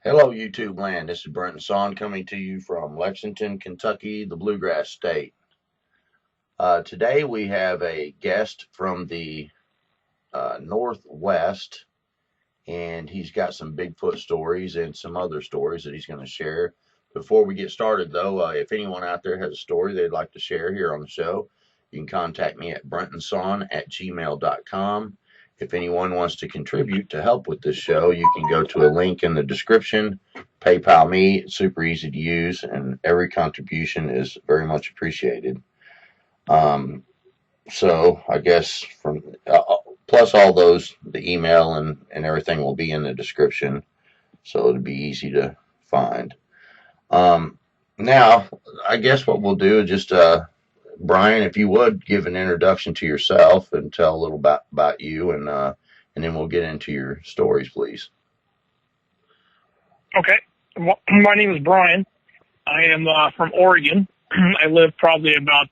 Hello, YouTube land. This is Brenton coming to you from Lexington, Kentucky, the Bluegrass State. Today we have a guest from the Northwest, and he's got some Bigfoot stories and some other stories that he's going to share. Before we get started, though, if anyone out there has a story they'd like to share here on the show, you can contact me at brentonsawin@gmail.com. If anyone wants to contribute to help with this show, you can go to a link in the description. PayPal me. It's super easy to use, and every contribution is very much appreciated. Um, so I guess from plus all those, the email and everything will be in the description, so it'll be easy to find. Now, I guess what we'll do is just, Bryan, if you would give an introduction to yourself and tell a little about you, and then we'll get into your stories, please. Okay. Well, my name is Bryan. I am from Oregon. I live probably about,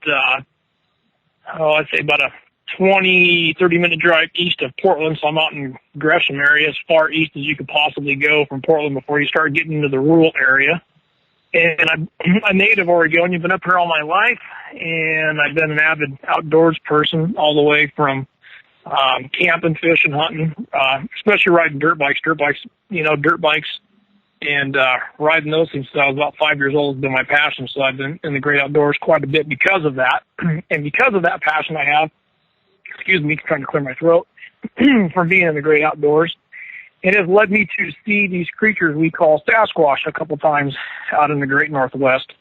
I'd say about a 30-minute drive east of Portland. So I'm out in Gresham area, as far east as you could possibly go from Portland before you start getting into the rural area. And I'm a native Oregonian, been up here all my life, and I've been an avid outdoors person all the way from camping, fishing, hunting, especially riding dirt bikes, and riding those since I was about 5 years old has been my passion. So I've been in the great outdoors quite a bit because of that. And because of that passion I have, trying to clear my throat, from being in the great outdoors, it has led me to see these creatures we call Sasquatch a couple times out in the great Northwest.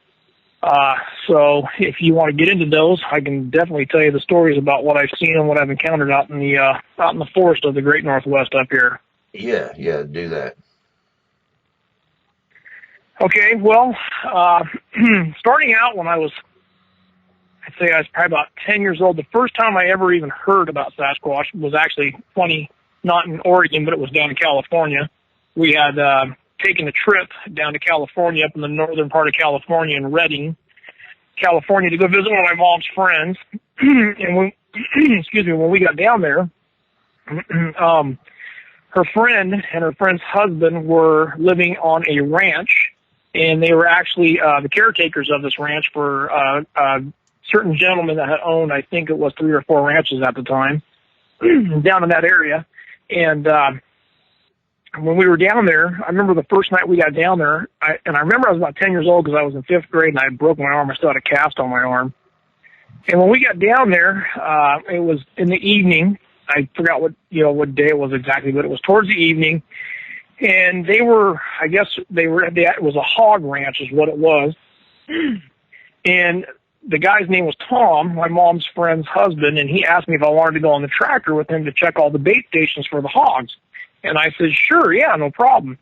So if you want to get into those, I can definitely tell you the stories about what I've seen and what I've encountered out in the forest of the great Northwest up here. Yeah, do that. Okay, well, starting out when I'd say I was probably about 10 years old, the first time I ever even heard about Sasquatch was actually funny, not in Oregon, but it was down in California. We had taken a trip down to California, up in the northern part of California in Redding, California, to go visit one of my mom's friends. And when we got down there, her friend and her friend's husband were living on a ranch, and they were actually the caretakers of this ranch for a certain gentleman that had owned, I think it was 3 or 4 ranches at the time, down in that area. And when we were down there, I remember the first night we got down there, I remember I was about 10 years old because I was in 5th grade and I broke my arm. I still had a cast on my arm. And when we got down there, it was in the evening. I forgot what day it was exactly, but it was towards the evening. And it was a hog ranch is what it was. And the guy's name was Tom, my mom's friend's husband, and he asked me if I wanted to go on the tractor with him to check all the bait stations for the hogs. And I said, sure, yeah, no problem.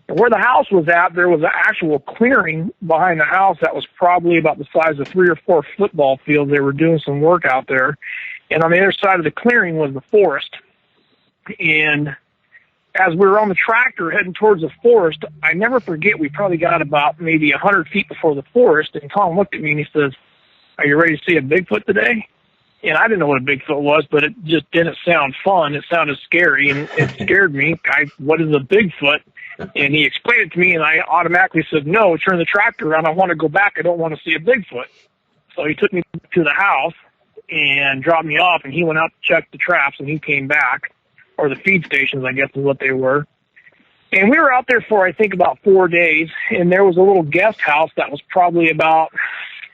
And where the house was at, there was an actual clearing behind the house that was probably about the size of 3 or 4 football fields. They were doing some work out there. And on the other side of the clearing was the forest. And as we were on the tractor heading towards the forest, I never forget, we probably got about maybe 100 feet before the forest, and Tom looked at me and he says, are you ready to see a Bigfoot today? And I didn't know what a Bigfoot was, but it just didn't sound fun. It sounded scary, and it scared me. What is a Bigfoot? And he explained it to me, and I automatically said, no, turn the tractor around. I want to go back. I don't want to see a Bigfoot. So he took me to the house and dropped me off, and he went out to check the traps, and he came back, or the feed stations, I guess is what they were. And we were out there for, I think, about 4 days, and there was a little guest house that was probably about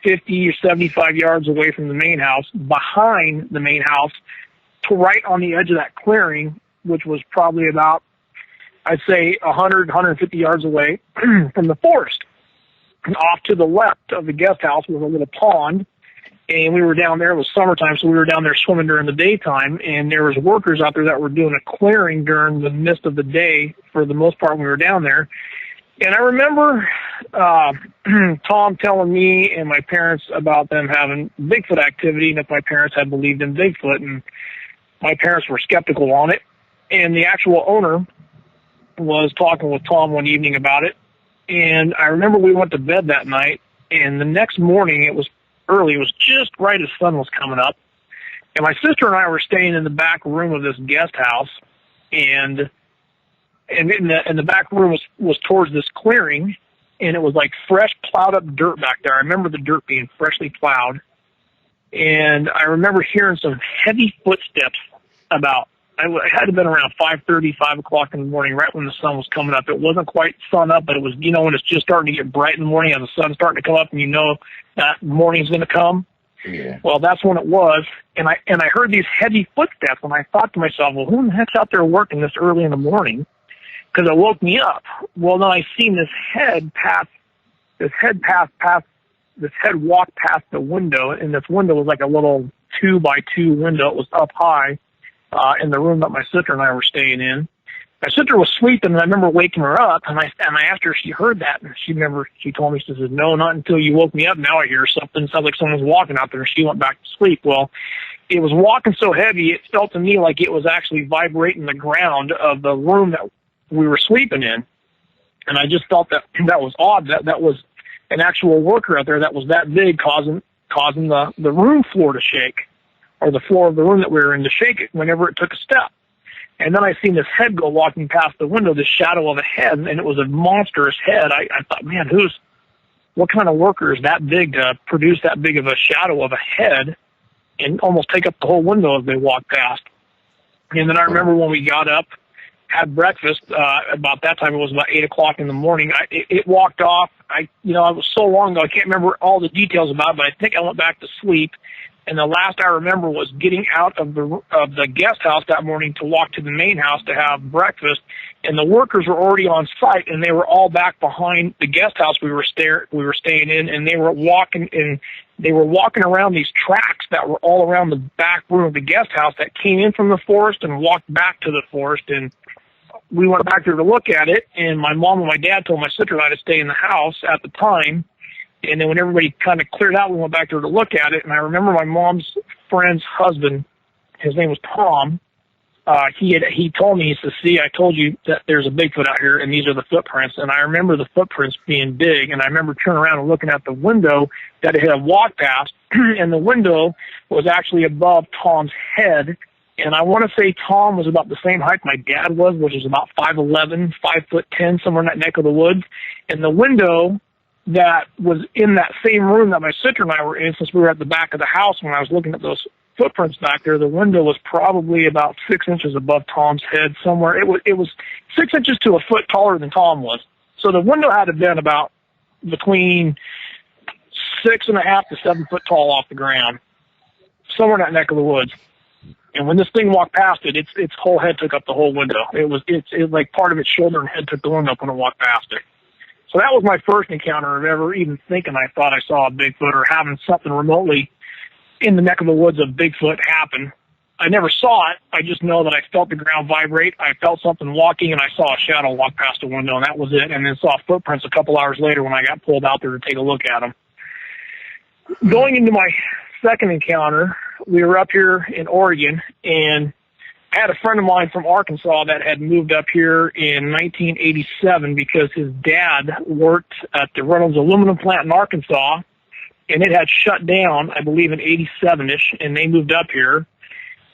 50 or 75 yards away from the main house, behind the main house, to right on the edge of that clearing, which was probably about, I'd say, 100, 150 yards away from the forest. And off to the left of the guest house was a little pond, and we were down there. It was summertime, so we were down there swimming during the daytime, and there was workers out there that were doing a clearing during the mist of the day for the most part when we were down there. And I remember Tom telling me and my parents about them having Bigfoot activity, and if my parents had believed in Bigfoot, and my parents were skeptical on it. And the actual owner was talking with Tom one evening about it. And I remember we went to bed that night, and the next morning, it was early. It was just right as sun was coming up. And my sister and I were staying in the back room of this guest house, and and in the back room was towards this clearing, and it was like fresh plowed up dirt back there. I remember the dirt being freshly plowed, and I remember hearing some heavy footsteps about. It had to have been around 5:30, 5 o'clock in the morning, right when the sun was coming up. It wasn't quite sun up, but it was, when it's just starting to get bright in the morning as the sun's starting to come up, and that morning's going to come. Yeah. Well, that's when it was, and I heard these heavy footsteps, and I thought to myself, well, who the heck's out there working this early in the morning? Because it woke me up. Well, then I seen this head walk past the window, and this window was like a little 2x2 window. It was up high. In the room that my sister and I were staying in. My sister was sleeping, and I remember waking her up, and I asked her if she heard that, and she told me, she said, no, not until you woke me up. Now I hear something. It sounds like someone's walking out there, and she went back to sleep. Well, it was walking so heavy, it felt to me like it was actually vibrating the ground of the room that we were sleeping in. And I just felt that was odd, that was an actual worker out there that was that big, causing the room floor to shake, or the floor of the room that we were in to shake it whenever it took a step. And then I seen this head go walking past the window, this shadow of a head, and it was a monstrous head. I thought, man, what kind of worker is that big to produce that big of a shadow of a head and almost take up the whole window as they walked past? And then I remember when we got up, had breakfast, about that time, it was about 8 o'clock in the morning, it walked off. It was so long ago, I can't remember all the details about it, but I think I went back to sleep. And the last I remember was getting out of the guest house that morning to walk to the main house to have breakfast. And the workers were already on site, and they were all back behind the guest house we were staying in, and they were walking around these tracks that were all around the back room of the guest house that came in from the forest and walked back to the forest. And we went back there to look at it, and my mom and my dad told my sister and I to stay in the house at the time. And then when everybody kind of cleared out, we went back there to look at it. And I remember my mom's friend's husband, his name was Tom. He told me, he says, see, I told you that there's a Bigfoot out here, and these are the footprints. And I remember the footprints being big. And I remember turning around and looking at the window that it had walked past. And the window was actually above Tom's head. And I want to say Tom was about the same height my dad was, which is about 5'11", 5'10", somewhere in that neck of the woods. And the window that was in that same room that my sister and I were in, since we were at the back of the house when I was looking at those footprints back there, the window was probably about 6 inches above Tom's head somewhere. It was 6 inches to a foot taller than Tom was. So the window had to have been about between 6.5 to 7 foot tall off the ground, somewhere in that neck of the woods. And when this thing walked past it, its whole head took up the whole window. It was like part of its shoulder and head took the window up when it walked past it. So that was my first encounter of ever even thinking I thought I saw a Bigfoot or having something remotely in the neck of the woods of Bigfoot happen. I never saw it. I just know that I felt the ground vibrate. I felt something walking, and I saw a shadow walk past the window, and that was it. And then saw footprints a couple hours later when I got pulled out there to take a look at them. Going into my second encounter, we were up here in Oregon, and I had a friend of mine from Arkansas that had moved up here in 1987 because his dad worked at the Reynolds aluminum plant in Arkansas, and it had shut down, I believe, in 87-ish, and they moved up here.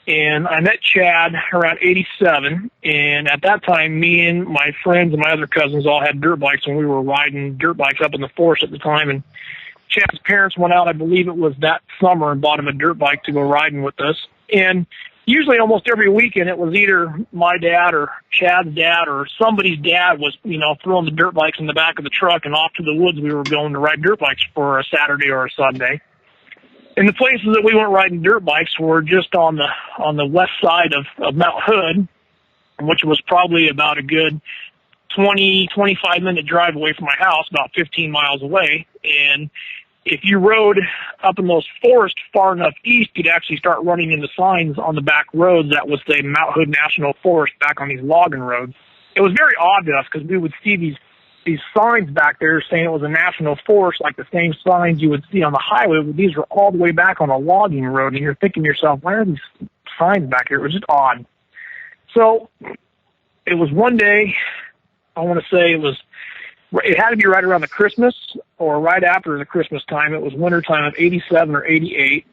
And I met Chad around 87, and at that time, me and my friends and my other cousins all had dirt bikes, and we were riding dirt bikes up in the forest at the time. And Chad's parents went out, I believe it was that summer, and bought him a dirt bike to go riding with us. And usually almost every weekend it was either my dad or Chad's dad or somebody's dad was, throwing the dirt bikes in the back of the truck, and off to the woods we were going to ride dirt bikes for a Saturday or a Sunday. And the places that we went riding dirt bikes were just on the west side of Mount Hood, which was probably about a good 25-minute drive away from my house, about 15 miles away. And if you rode up in those forests far enough east, you'd actually start running into signs on the back roads that would say Mount Hood National Forest back on these logging roads. It was very odd to us because we would see these signs back there saying it was a national forest, like the same signs you would see on the highway, but these were all the way back on a logging road, and you're thinking to yourself, why are these signs back here? It was just odd. So it was one day, I want to say it had to be right around the Christmas or right after the Christmas time. It was wintertime of 87 or 88,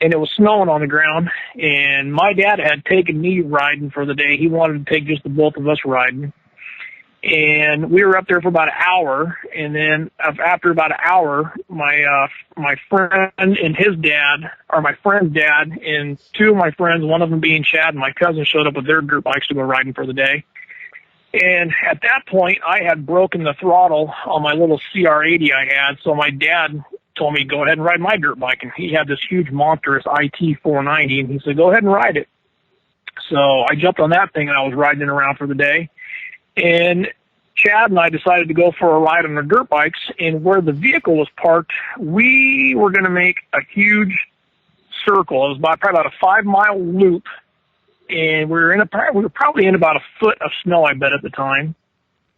and it was snowing on the ground, and my dad had taken me riding for the day. He wanted to take just the both of us riding. And we were up there for about an hour, and then after about an hour, my friend and his dad, or my friend's dad, and two of my friends, one of them being Chad and my cousin, showed up with their dirt bikes to go riding for the day. And at that point, I had broken the throttle on my little CR80 I had, so my dad told me, go ahead and ride my dirt bike. And he had this huge monstrous IT490, and he said, go ahead and ride it. So I jumped on that thing, and I was riding it around for the day. And Chad and I decided to go for a ride on our dirt bikes, and where the vehicle was parked, we were going to make a huge circle. It was probably about a 5-mile loop, and we were probably in about a foot of snow, I bet, at the time.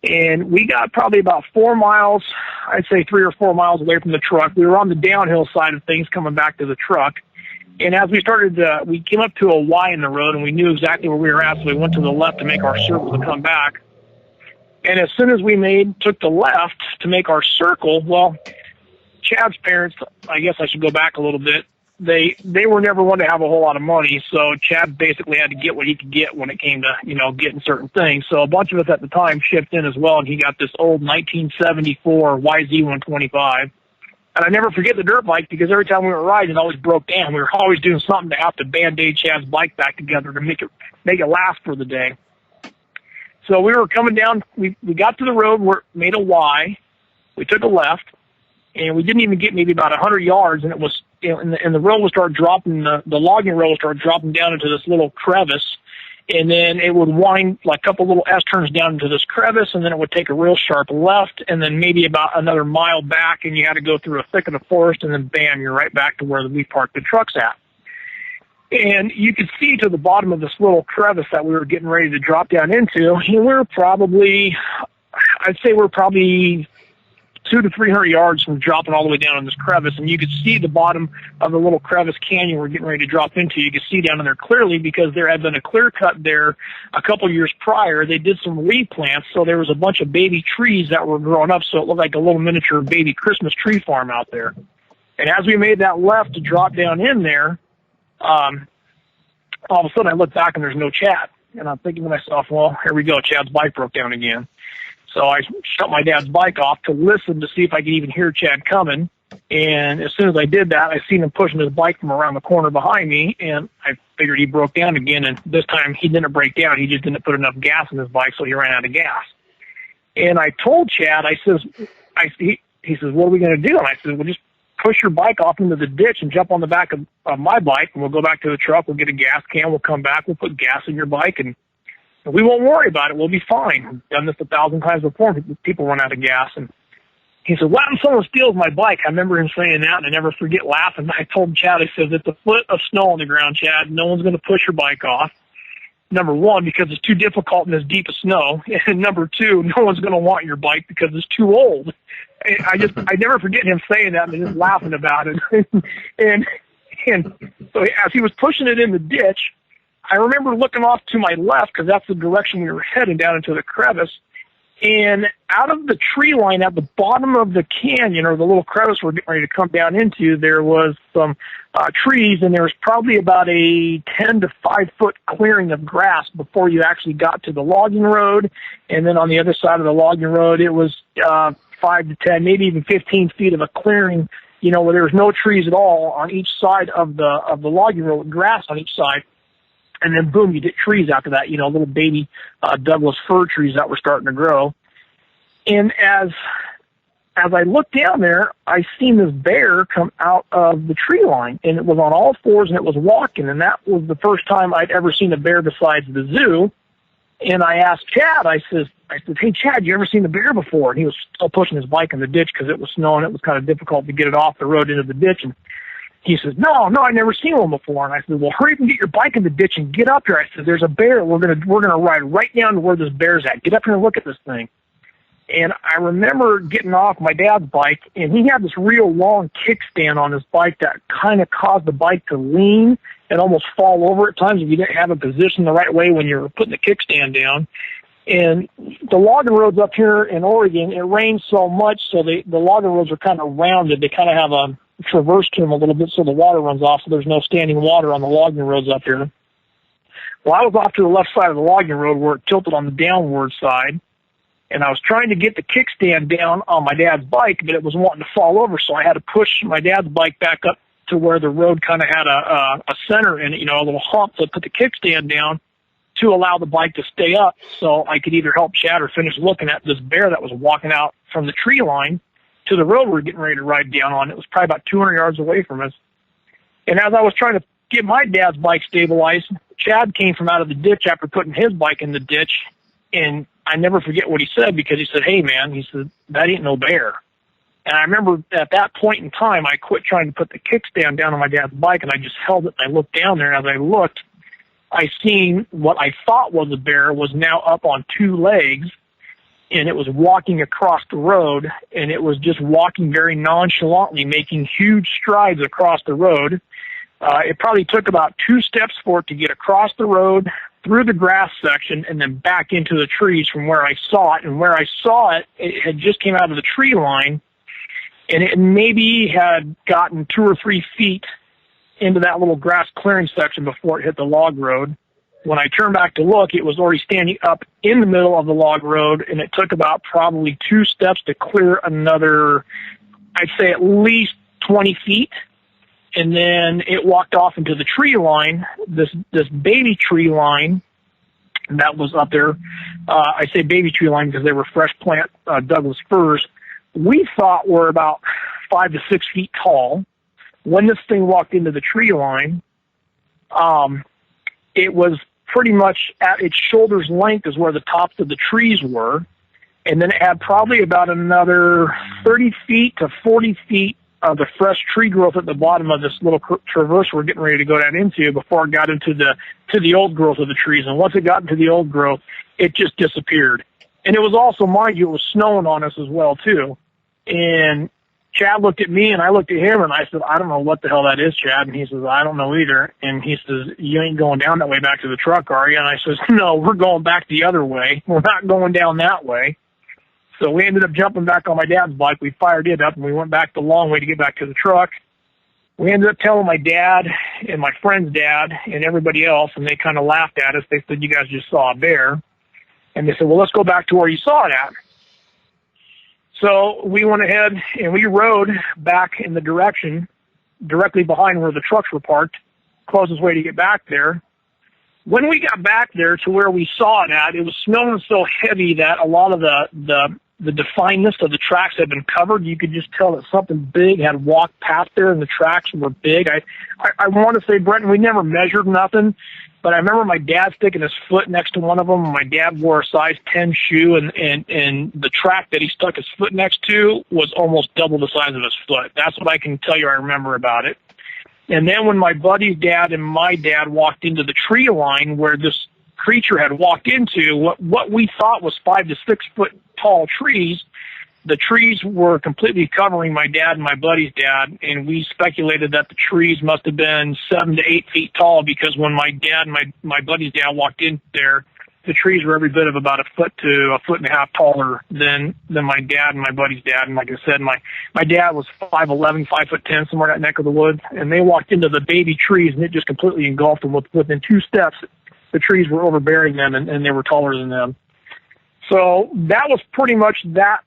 And we got probably about 4 miles, I'd say 3 or 4 miles away from the truck. We were on the downhill side of things coming back to the truck. And as we came up to a Y in the road, and we knew exactly where we were at, so we went to the left to make our circle to come back. And as soon as we took the left to make our circle, well, Chad's parents, I guess I should go back a little bit, they were never one to have a whole lot of money, so Chad basically had to get what he could get when it came to, getting certain things. So a bunch of us at the time shipped in as well, and he got this old 1974 YZ125. And I never forget the dirt bike, because every time we were riding, it always broke down. We were always doing something to have to Band-Aid Chad's bike back together to make it last for the day. So we were coming down, we got to the road where it made a Y, we took a left, and we didn't even get maybe about 100 yards, and it was, and the road would start dropping, the logging road would start dropping down into this little crevice, and then it would wind like a couple little S-turns down into this crevice, and then it would take a real sharp left, and then maybe about another mile back, and you had to go through a thicket of forest, and then bam, you're right back to where we parked the trucks at. And you could see to the bottom of this little crevice that we were getting ready to drop down into, and we're probably 200 to 300 yards from dropping all the way down in this crevice, and you could see the bottom of the little crevice canyon we're getting ready to drop into. You could see down in there clearly, because there had been a clear cut there a couple years prior. They did some replants, so there was a bunch of baby trees that were growing up, so it looked like a little miniature baby Christmas tree farm out there. And as we made that left to drop down in there, all of a sudden I look back and there's no Chad. And I'm thinking to myself, well, here we go, Chad's bike broke down again. So I shut my dad's bike off to listen to see if I could even hear Chad coming. And as soon as I did that, I seen him pushing his bike from around the corner behind me, and I figured he broke down again. And this time he didn't break down. He just didn't put enough gas in his bike, so he ran out of gas. And I told Chad, he says, what are we going to do? And I said, well, just push your bike off into the ditch and jump on the back of my bike, and we'll go back to the truck. We'll get a gas can. We'll come back. We'll put gas in your bike, and we won't worry about it. We'll be fine. We've done this 1,000 times before. People run out of gas. And he said, what if someone steals my bike? I remember him saying that, and I never forget laughing. I told Chad, I said, it's a foot of snow on the ground, Chad. No one's going to push your bike off. Number one, because it's too difficult in this deep of snow. And number two, no one's going to want your bike because it's too old. I never forget him saying that and just laughing about it. and so as he was pushing it in the ditch, I remember looking off to my left, because that's the direction we were heading, down into the crevice. And out of the tree line at the bottom of the canyon, or the little crevice we're getting ready to come down into, there was some trees, and there was probably about a 10 to 5 foot clearing of grass before you actually got to the logging road. And then on the other side of the logging road, it was 5 to 10, maybe even 15 feet of a clearing, where there was no trees at all on each side of the logging road, with grass on each side. And then boom, you get trees after that, little baby Douglas fir trees that were starting to grow. And as I looked down there, I seen this bear come out of the tree line, and it was on all fours, and it was walking. And that was the first time I'd ever seen a bear besides the zoo. And I asked Chad, I said, hey, Chad, you ever seen a bear before? And he was still pushing his bike in the ditch because it was snowing. It was kind of difficult to get it off the road into the ditch. And he says, no, I've never seen one before. And I said, well, hurry up and get your bike in the ditch and get up here. I said, there's a bear. We're gonna ride right down to where this bear's at. Get up here and look at this thing. And I remember getting off my dad's bike, and he had this real long kickstand on his bike that kind of caused the bike to lean and almost fall over at times if you didn't have it positioned the right way when you were putting the kickstand down. And the logging roads up here in Oregon, it rains so much, so the logging roads are kind of rounded. They kind of have a traverse to them a little bit so the water runs off, so there's no standing water on the logging roads up here. Well, I was off to the left side of the logging road where it tilted on the downward side, and I was trying to get the kickstand down on my dad's bike, but it was wanting to fall over, so I had to push my dad's bike back up to where the road kind of had a center in it, you know, a little hump to put the kickstand down to allow the bike to stay up so I could either help Chad or finish looking at this bear that was walking out from the tree line to the road we were getting ready to ride down on. It was probably about 200 yards away from us. And as I was trying to get my dad's bike stabilized, Chad came from out of the ditch after putting his bike in the ditch, and I never forget what he said, because he said, "Hey, man," he said, "that ain't no bear." And I remember at that point in time, I quit trying to put the kickstand down on my dad's bike, and I just held it, and I looked down there, and as I looked, I seen what I thought was a bear was now up on two legs, and it was walking across the road, and it was just walking very nonchalantly, making huge strides across the road. It probably took about 2 steps for it to get across the road, through the grass section, and then back into the trees from where I saw it. And where I saw it, it had just came out of the tree line, and it maybe had gotten 2 or 3 feet into that little grass clearing section before it hit the log road. When I turned back to look, it was already standing up in the middle of the log road, and it took about probably 2 steps to clear another, I'd say at least 20 feet. And then it walked off into the tree line, this baby tree line that was up there. I say baby tree line because they were fresh plant Douglas firs. We thought were about 5 to 6 feet tall. When this thing walked into the tree line, it was pretty much at its shoulder's length is where the tops of the trees were. And then it had probably about another 30 feet to 40 feet of the fresh tree growth at the bottom of this little traverse we're getting ready to go down into before it got into the old growth of the trees. And once it got into the old growth, it just disappeared. And it was also, mind you, it was snowing on us as well, too. And Chad looked at me, and I looked at him, and I said, "I don't know what the hell that is, Chad." And he says, "I don't know either." And he says, "You ain't going down that way back to the truck, are you?" And I says, "No, we're going back the other way. We're not going down that way." So we ended up jumping back on my dad's bike. We fired it up, and we went back the long way to get back to the truck. We ended up telling my dad and my friend's dad and everybody else, and they kind of laughed at us. They said, "You guys just saw a bear." And they said, "Well, let's go back to where you saw it at." So we went ahead and we rode back in the direction directly behind where the trucks were parked, closest way to get back there. When we got back there to where we saw it at, it was snowing so heavy that a lot of the definedness of the tracks had been covered. You could just tell that something big had walked past there, and the tracks were big. I want to say, Brenton, we never measured nothing, but I remember my dad sticking his foot next to one of them. My dad wore a size 10 shoe, and the track that he stuck his foot next to was almost double the size of his foot. That's what I can tell you I remember about it. And then when my buddy's dad and my dad walked into the tree line where this creature had walked into, what we thought was 5 to 6 foot tall trees, the trees were completely covering my dad and my buddy's dad, and we speculated that the trees must have been 7 to 8 feet tall, because when my dad and my buddy's dad walked in there, the trees were every bit of about 1 foot to 1.5 feet taller than my dad and my buddy's dad. And like I said, my dad was 5'11", 5'10", somewhere in that neck of the woods, and they walked into the baby trees, and it just completely engulfed them. Within 2 steps, the trees were overbearing them, and they were taller than them. So that was pretty much that.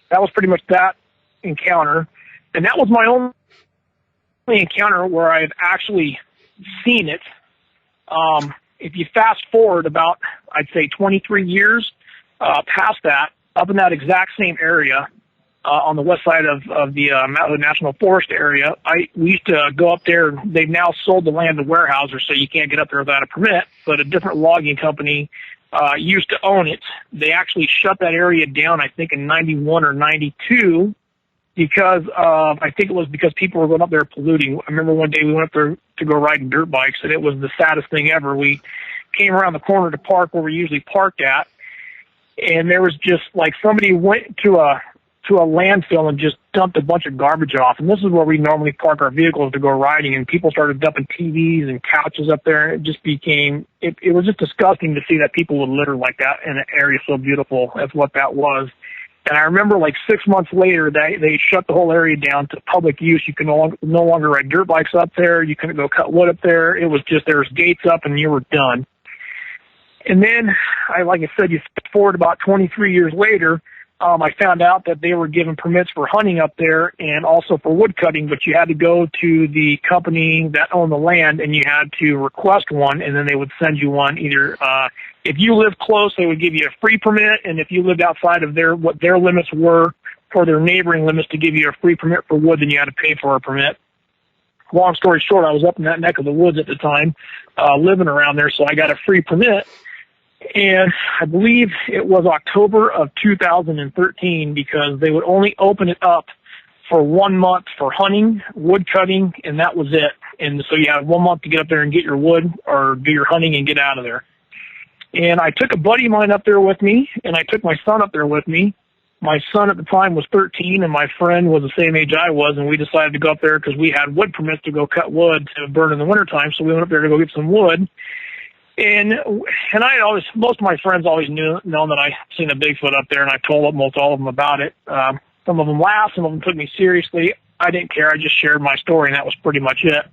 That was pretty much that encounter, and that was my only encounter where I've actually seen it. If you fast forward about, I'd say 23 years past that, up in that exact same area, on the west side of the Mount Hood National Forest area, we used to go up there. They've now sold the land to Weyerhaeuser, so you can't get up there without a permit, but a different logging company used to own it. They actually shut that area down, I think, in 91 or 92, because I think it was because people were going up there polluting. I remember one day we went up there to go riding dirt bikes, and it was the saddest thing ever. We came around the corner to park where we usually parked at, and there was just like somebody went to a landfill and just dumped a bunch of garbage off. And this is where we normally park our vehicles to go riding, and people started dumping TVs and couches up there. It just became, it was just disgusting to see that people would litter like that in an area so beautiful as what that was. And I remember like 6 months later, they shut the whole area down to public use. You can no longer ride dirt bikes up there. You couldn't go cut wood up there. It was just, there was gates up and you were done. And then, like I said, you fast forward about 23 years later, I found out that they were given permits for hunting up there and also for wood cutting, but you had to go to the company that owned the land and you had to request one, and then they would send you one. Either if you lived close, they would give you a free permit, and if you lived outside of what their limits were for their neighboring limits to give you a free permit for wood, then you had to pay for a permit. Long story short, I was up in that neck of the woods at the time, living around there, so I got a free permit. And I believe it was October of 2013 because they would only open it up for 1 month for hunting, wood cutting, and that was it. And so you had 1 month to get up there and get your wood or do your hunting and get out of there. And I took a buddy of mine up there with me, and I took my son up there with me. My son at the time was 13, and my friend was the same age I was, and we decided to go up there because we had wood permits to go cut wood to burn in the wintertime, so we went up there to go get some wood. And most of my friends always known that I seen a Bigfoot up there, and I told almost all of them about it. Some of them laughed, some of them took me seriously. I didn't care. I just shared my story, and that was pretty much it.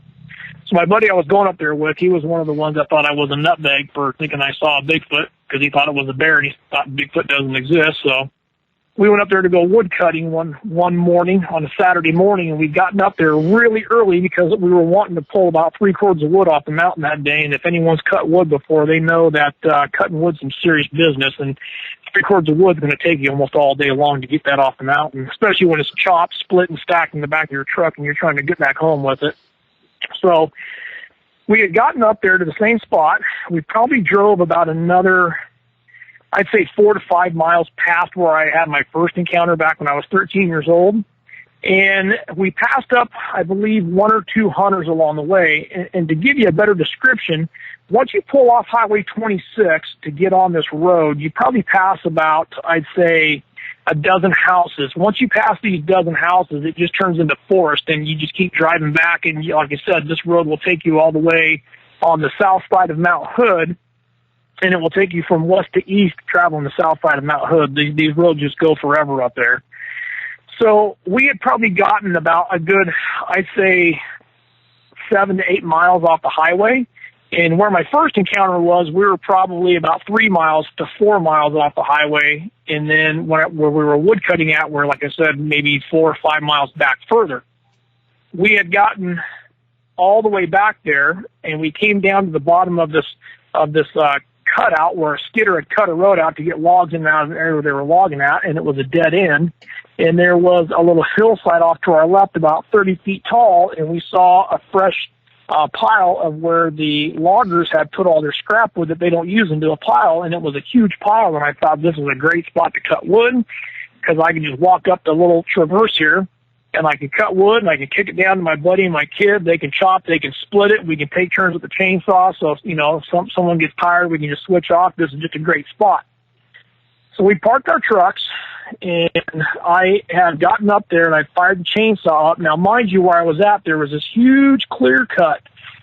So my buddy I was going up there with, he was one of the ones that thought I was a nutbag for thinking I saw a Bigfoot because he thought it was a bear, and he thought Bigfoot doesn't exist. So we went up there to go wood cutting one morning on a Saturday morning, and we'd gotten up there really early because we were wanting to pull about 3 cords of wood off the mountain that day. And if anyone's cut wood before, they know that cutting wood's some serious business, and 3 cords of wood is going to take you almost all day long to get that off the mountain, especially when it's chopped, split, and stacked in the back of your truck and you're trying to get back home with it. So we had gotten up there to the same spot. We probably drove about another, I'd say 4 to 5 miles past where I had my first encounter back when I was 13 years old. And we passed up, I believe, 1 or 2 hunters along the way. And to give you a better description, once you pull off Highway 26 to get on this road, you probably pass about, I'd say, a dozen houses. Once you pass these dozen houses, it just turns into forest, and you just keep driving back. And like I said, this road will take you all the way on the south side of Mount Hood, and it will take you from west to east traveling the south side of Mount Hood. These roads just go forever up there. So we had probably gotten about a good, I'd say, 7 to 8 miles off the highway. And where my first encounter was, we were probably about 3 miles to 4 miles off the highway. And then where we were wood cutting at, where, like I said, maybe 4 or 5 miles back further. We had gotten all the way back there, and we came down to the bottom of this cutout where a skidder had cut a road out to get logs in and out of the area where they were logging at, and it was a dead end. And there was a little hillside off to our left about 30 feet tall, and we saw a fresh pile of where the loggers had put all their scrap wood that they don't use into a pile, and it was a huge pile. And I thought this was a great spot to cut wood because I could just walk up the little traverse here, and I can cut wood, and I can kick it down to my buddy and my kid. They can chop, they can split it. We can take turns with the chainsaw. So, if someone gets tired, we can just switch off. This is just a great spot. So we parked our trucks, and I had gotten up there, and I fired the chainsaw up. Now, mind you, where I was at, there was this huge clear cut,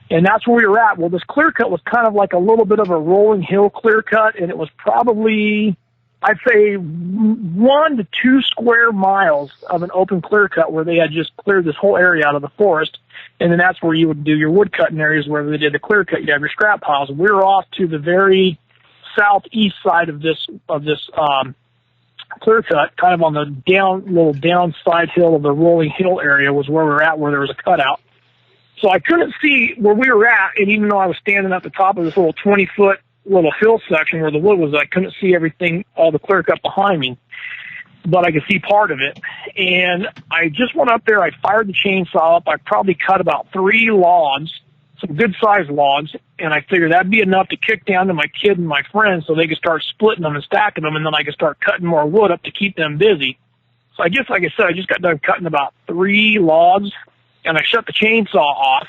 and that's where we were at. Well, this clear cut was kind of like a little bit of a rolling hill clear cut, and it was probably, I'd say, 1 to 2 square miles of an open clear cut where they had just cleared this whole area out of the forest. And then that's where you would do your wood cutting areas where they did the clear cut. You'd have your scrap piles. We were off to the very southeast side of this clear cut, kind of on the little downside hill of the rolling hill area was where we were at, where there was a cutout. So I couldn't see where we were at, and even though I was standing at the top of this little 20-foot little hill section where the wood was, I couldn't see everything, all the clear cut behind me, but I could see part of it. And I just went up there, I fired the chainsaw up, I probably cut about 3 logs, some good-sized logs, and I figured that'd be enough to kick down to my kid and my friends so they could start splitting them and stacking them, and then I could start cutting more wood up to keep them busy. So I just, like I said, I just got done cutting about 3 logs, and I shut the chainsaw off.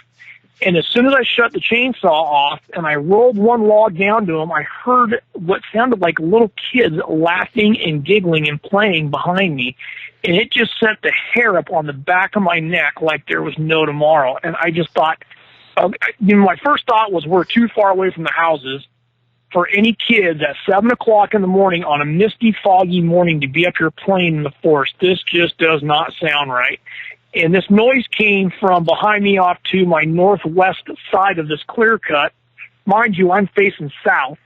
And as soon as I shut the chainsaw off and I rolled one log down to them, I heard what sounded like little kids laughing and giggling and playing behind me. And it just sent the hair up on the back of my neck like there was no tomorrow. And I just thought, my first thought was we're too far away from the houses for any kids at 7 o'clock in the morning on a misty, foggy morning to be up here playing in the forest. This just does not sound right. And this noise came from behind me off to my northwest side of this clear cut. Mind you, I'm facing south.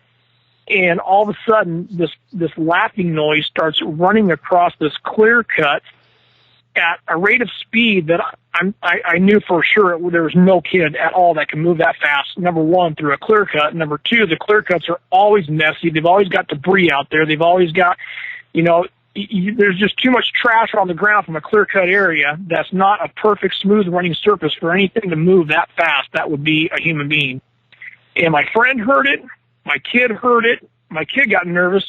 And all of a sudden, this laughing noise starts running across this clear cut at a rate of speed that I knew for sure there was no kid at all that can move that fast. Number one, through a clear cut. Number two, the clear cuts are always messy. They've always got debris out there. They've always got, there's just too much trash on the ground from a clear cut area. That's not a perfect smooth running surface for anything to move that fast. That would be a human being. And my friend heard it. My kid heard it. My kid got nervous.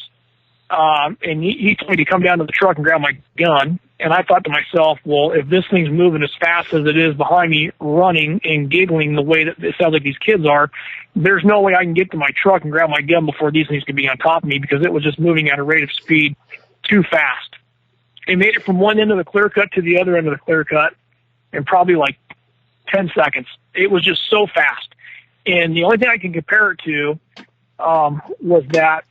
And he told me to come down to the truck and grab my gun. And I thought to myself, well, if this thing's moving as fast as it is behind me, running and giggling the way that it sounds like these kids are, there's no way I can get to my truck and grab my gun before these things could be on top of me, because it was just moving at a rate of speed too fast. It made it from one end of the clear cut to the other end of the clear cut in probably like 10 seconds. It was just so fast. And the only thing I can compare it to was that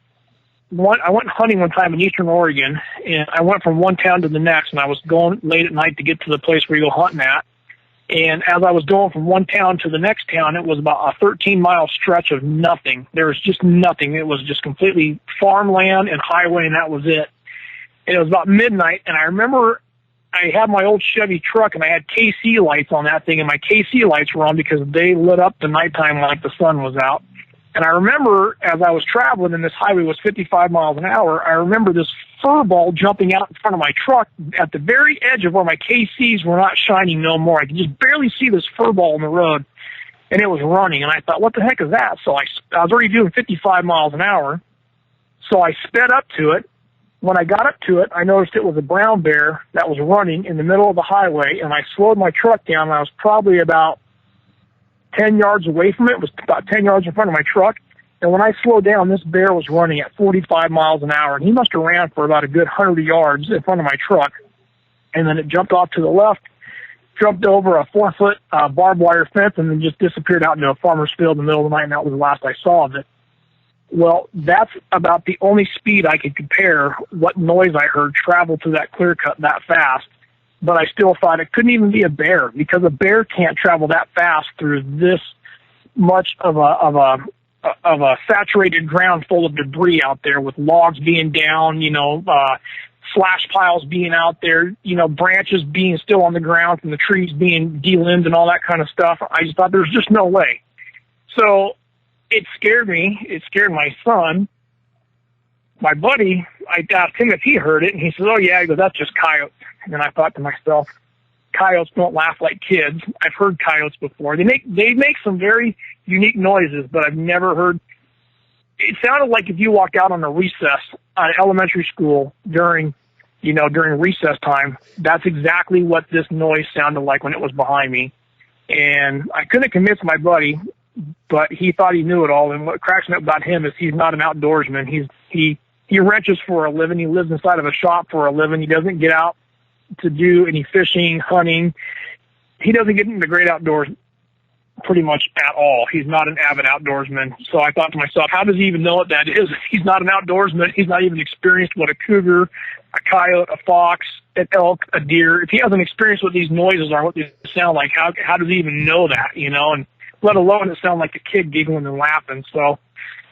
I went hunting one time in eastern Oregon, and I went from one town to the next, and I was going late at night to get to the place where you go hunting at. And as I was going from one town to the next town, it was about a 13-mile stretch of nothing. There was just nothing. It was just completely farmland and highway, and that was it. And it was about midnight, and I remember I had my old Chevy truck, and I had KC lights on that thing, and my KC lights were on because they lit up the nighttime like the sun was out. And I remember as I was traveling and this highway was 55 miles an hour, I remember this fur ball jumping out in front of my truck at the very edge of where my KCs were not shining no more. I could just barely see this fur ball on the road, and it was running. And I thought, what the heck is that? So I was already doing 55 miles an hour, so I sped up to it. When I got up to it, I noticed it was a brown bear that was running in the middle of the highway, and I slowed my truck down, and I was probably about 10 yards away from it. It was about 10 yards in front of my truck. And when I slowed down, this bear was running at 45 miles an hour. And he must have ran for about a good 100 yards in front of my truck. And then it jumped off to the left, jumped over a 4-foot barbed wire fence, and then just disappeared out into a farmer's field in the middle of the night. And that was the last I saw of it. Well, that's about the only speed I could compare what noise I heard travel through that clear cut that fast. But I still thought it couldn't even be a bear, because a bear can't travel that fast through this much of a saturated ground full of debris out there, with logs being down, slash piles being out there, branches being still on the ground from the trees being delimbed and all that kind of stuff. I just thought there's just no way. So it scared me. It scared my son. My buddy, I asked him if he heard it, and he says, oh, yeah. He goes, that's just coyotes. And I thought to myself, coyotes don't laugh like kids. I've heard coyotes before. They make some very unique noises, but I've never heard. It sounded like if you walked out on a recess at elementary school during recess time, that's exactly what this noise sounded like when it was behind me. And I couldn't convince my buddy, but he thought he knew it all. And what cracks me up about him is he's not an outdoorsman. He wrenches for a living. He lives inside of a shop for a living. He doesn't get out to do any fishing, hunting. He doesn't get into the great outdoors pretty much at all. He's not an avid outdoorsman. So I thought to myself, how does he even know what that is? He's not an outdoorsman. He's not even experienced what a cougar, a coyote, a fox, an elk, a deer. If he hasn't experienced what these noises are, what they sound like, how does he even know that, and let alone it sound like a kid giggling and laughing. So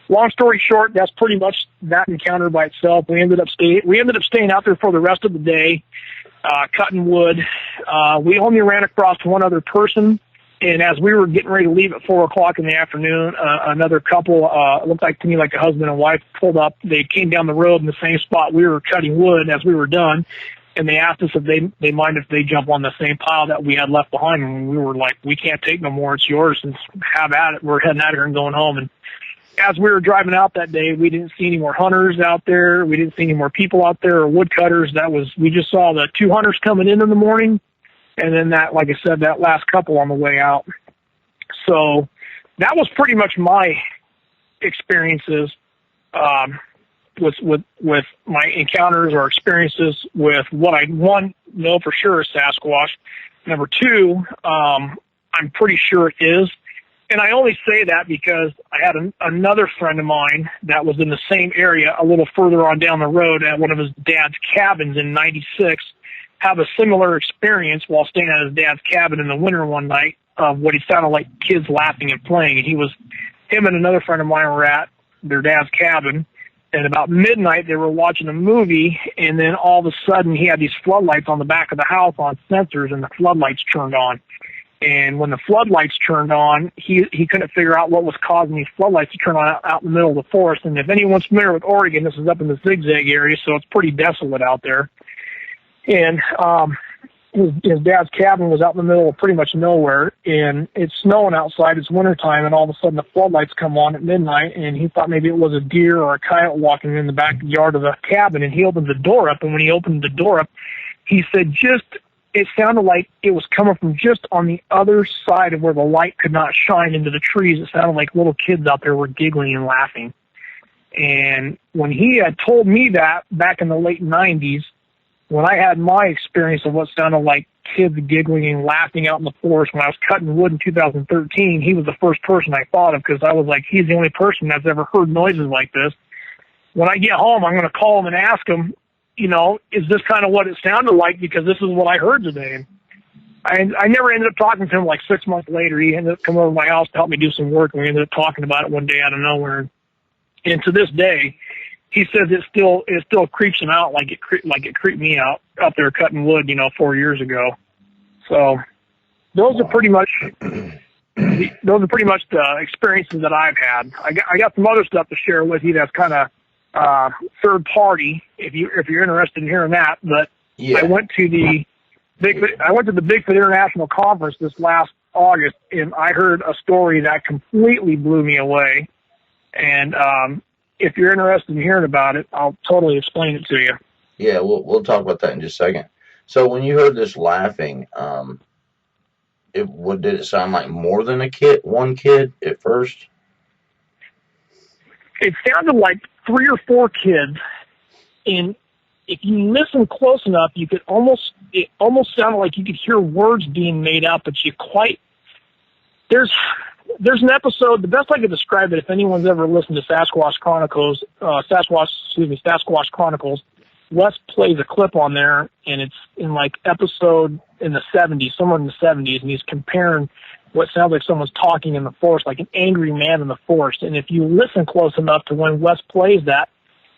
long story short, that's pretty much that encounter by itself. We ended up staying out there for the rest of the day, cutting wood. We only ran across one other person, and as we were getting ready to leave at 4:00 in the afternoon, another couple, it looked like to me like a husband and wife, pulled up. They came down the road in the same spot we were cutting wood as we were done, and they asked us if they mind if they jump on the same pile that we had left behind, and we were like, we can't take no more. It's yours, and have at it. We're heading out of here and going home. And as we were driving out that day, we didn't see any more hunters out there. We didn't see any more people out there or woodcutters. We just saw the 2 hunters coming in the morning, and then that, like I said, that last couple on the way out. So that was pretty much my experiences with my encounters or experiences with what I, one, know for sure is Sasquatch. Number two, I'm pretty sure it is. And I only say that because I had another friend of mine that was in the same area a little further on down the road at one of his dad's cabins in '96, have a similar experience while staying at his dad's cabin in the winter one night of what he sounded like kids laughing and playing. And him and another friend of mine were at their dad's cabin. And about midnight, they were watching a movie, and then all of a sudden, he had these floodlights on the back of the house on sensors, and the floodlights turned on. And when the floodlights turned on, he couldn't figure out what was causing these floodlights to turn on out in the middle of the forest. And if anyone's familiar with Oregon, this is up in the zigzag area, so it's pretty desolate out there. And his dad's cabin was out in the middle of pretty much nowhere, and it's snowing outside. It's wintertime, and all of a sudden the floodlights come on at midnight, and he thought maybe it was a deer or a coyote walking in the backyard of the cabin, and he opened the door up, and when he opened the door up, he said it sounded like it was coming from just on the other side of where the light could not shine into the trees. It sounded like little kids out there were giggling and laughing. And when he had told me that back in the late 90s, when I had my experience of what sounded like kids giggling and laughing out in the forest when I was cutting wood in 2013, he was the first person I thought of, because I was like, he's the only person that's ever heard noises like this. When I get home, I'm going to call him and ask him, is this kind of what it sounded like? Because this is what I heard today. I never ended up talking to him. Like 6 months later, he ended up coming over to my house to help me do some work, and we ended up talking about it one day out of nowhere. And to this day, he says it still creeps him out like it creeped me out there cutting wood, 4 years ago. So those are pretty much the experiences that I've had. I got some other stuff to share with you that's kind of third party, if you're interested in hearing that. But yeah. I went to the Bigfoot International Conference this last August, and I heard a story that completely blew me away. And if you're interested in hearing about it, I'll totally explain it to you. Yeah, we'll talk about that in just a second. So when you heard this laughing, did it sound like more than one kid at first? It sounded like 3 or 4 kids, and if you listen close enough, it almost sounded like you could hear words being made out, but there's an episode, the best I could describe it, if anyone's ever listened to Sasquatch Chronicles, Wes plays a clip on there, and it's in like episode in the 70s, somewhere in the 70s, and he's comparing what sounds like someone's talking in the forest, like an angry man in the forest. And if you listen close enough to when Wes plays that,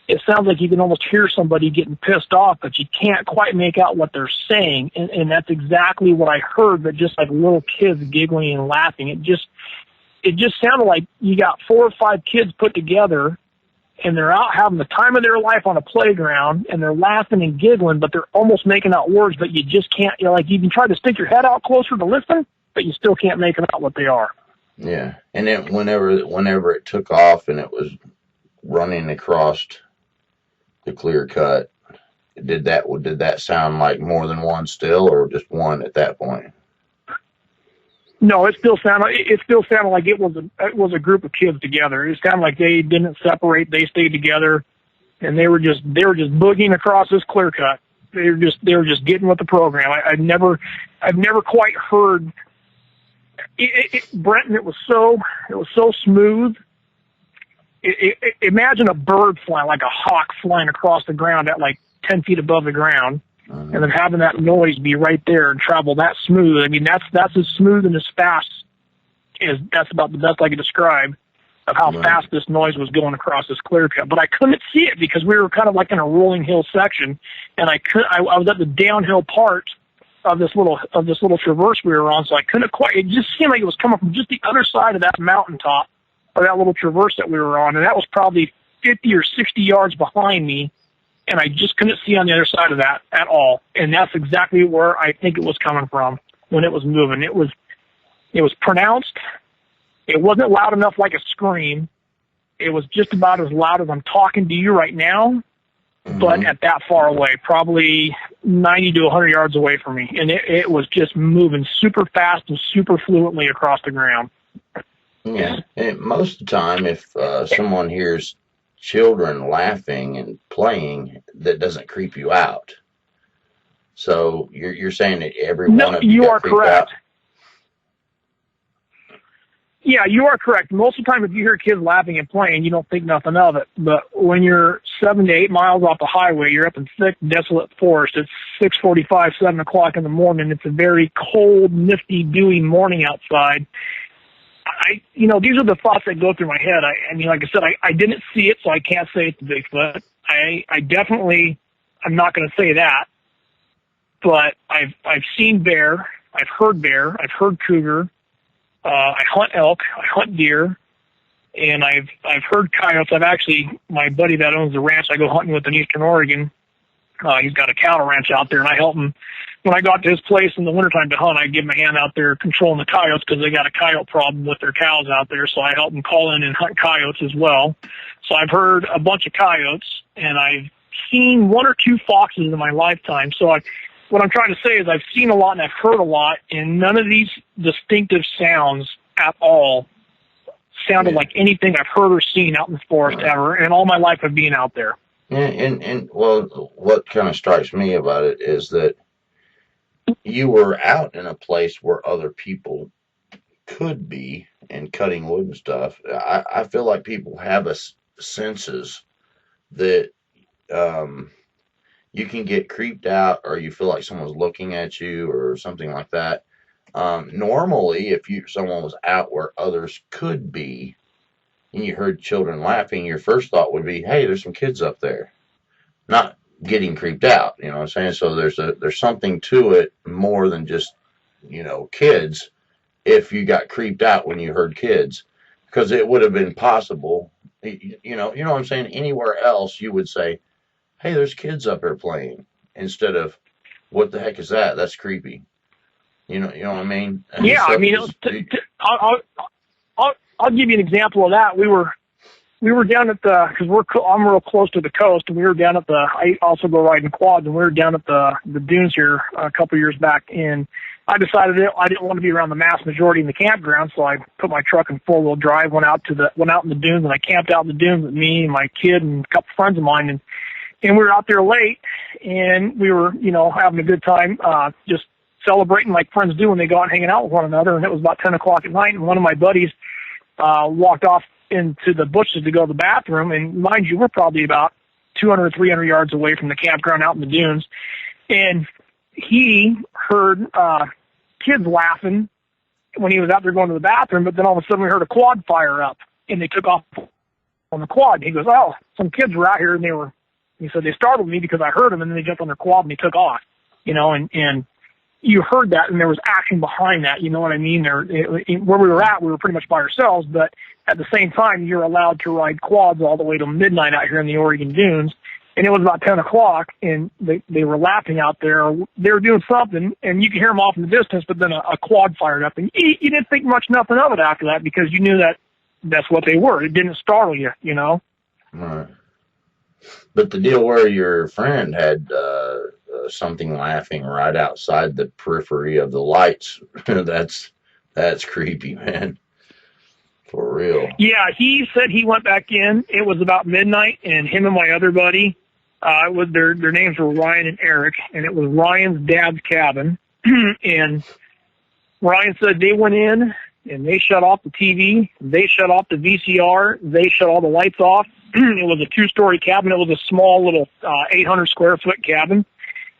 it sounds like you can almost hear somebody getting pissed off, but you can't quite make out what they're saying. And that's exactly what I heard, but just like little kids giggling and laughing. It just sounded like you got 4 or 5 kids put together, and they're out having the time of their life on a playground, and they're laughing and giggling, but they're almost making out words, but you just can't, you can try to stick your head out closer to listen, but you still can't make out what they are. Yeah. And then whenever it took off and it was running across the clear cut, did that sound like more than one still, or just one at that point? No, it still sounded like it was a group of kids together. It sounded like they didn't separate; they stayed together, and they were just boogieing across this clear cut. They were just getting with the program. I've never quite heard it, Brenton. It was so smooth. Imagine a bird flying, like a hawk flying across the ground at like 10 feet above the ground. And then having that noise be right there and travel that smooth. I mean, that's as smooth and as fast as, that's about the best I could describe of how fast this noise was going across this clear cut. But I couldn't see it because we were kind of like in a rolling hill section, and I was at the downhill part of this little traverse we were on, so I couldn't quite, it just seemed like it was coming from just the other side of that mountaintop, or that little traverse that we were on, and that was probably 50 or 60 yards behind me. And I just couldn't see on the other side of that at all. And that's exactly where I think it was coming from when it was moving. It was pronounced. It wasn't loud enough like a scream. It was just about as loud as I'm talking to you right now, but at that far away, probably 90 to 100 yards away from me. And it was just moving super fast and super fluently across the ground. Yeah. And most of the time, if someone hears children laughing and playing, that doesn't creep you out. So you're saying that every one of you are correct. Yeah, you are correct. Most of the time, if you hear kids laughing and playing, you don't think nothing of it. But when you're 7 to 8 miles off the highway, you're up in thick, desolate forest. It's 6:45, 7 o'clock in the morning. It's a very cold, nifty, dewy morning outside. these are the thoughts that go through my head. I mean, like I said, I didn't see it, so I can't say it's a Bigfoot. I definitely, I'm not going to say that, but I've seen bear, I've heard cougar, I hunt elk, I hunt deer, and I've heard coyotes. My buddy that owns the ranch I go hunting with in Eastern Oregon, he's got a cattle ranch out there, and I help him. When I got to his place in the wintertime to hunt, I give him a hand out there controlling the coyotes because they got a coyote problem with their cows out there. So I help them call in and hunt coyotes as well. So I've heard a bunch of coyotes, and I've seen one or two foxes in my lifetime. So what I'm trying to say is I've seen a lot and I've heard a lot, and none of these distinctive sounds at all sounded like anything I've heard or seen out in the forest ever in all my life of being out there. And well, what kind of strikes me about it is that you were out in a place where other people could be and cutting wood and stuff. I feel like people have senses that you can get creeped out, or you feel like someone's looking at you or something like that. Normally, if someone was out where others could be and you heard children laughing, your first thought would be, hey, there's some kids up there. Not getting creeped out, you know what I'm saying? So there's something to it more than just, kids. If you got creeped out when you heard kids, because it would have been possible, you know what I'm saying? Anywhere else you would say, hey, there's kids up there playing, instead of, what the heck is that? That's creepy. You know what I mean? Yeah, So I mean, I'll give you an example of that. We were down at because I'm real close to the coast, and we were down at I also go riding quads, and we were down at the dunes here a couple years back, and I decided I didn't want to be around the mass majority in the campground, so I put my truck in 4-wheel drive, went out in the dunes, and I camped out in the dunes with me and my kid and a couple friends of mine, and we were out there late, and we were, having a good time, just celebrating like friends do when they go out and hanging out with one another, and it was about 10 o'clock at night, and one of my buddies walked off into the bushes to go to the bathroom, and mind you, we're probably about 200 or 300 yards away from the campground out in the dunes, and he heard kids laughing when he was out there going to the bathroom, but then all of a sudden we heard a quad fire up, and they took off on the quad. He goes, oh, some kids were out here, and he said they startled me because I heard them, and then they jumped on their quad and they took off, and you heard that, and there was action behind that. You know what I mean? Where we were at, we were pretty much by ourselves, but at the same time, you're allowed to ride quads all the way to midnight out here in the Oregon dunes. And it was about 10 o'clock, and they were laughing out there. They were doing something, and you could hear them off in the distance, but then a quad fired up. And you didn't think nothing of it after that, because you knew that that's what they were. It didn't startle you, Right. But the deal where your friend had something laughing right outside the periphery of the lights, that's creepy, man. For real. Yeah, he said he went back in. It was about midnight, and him and my other buddy, their names were Ryan and Eric, and it was Ryan's dad's cabin. And Ryan said they went in, and they shut off the TV, they shut off the VCR, they shut all the lights off. It was a 2-story cabin. It was a small little 800 square foot cabin.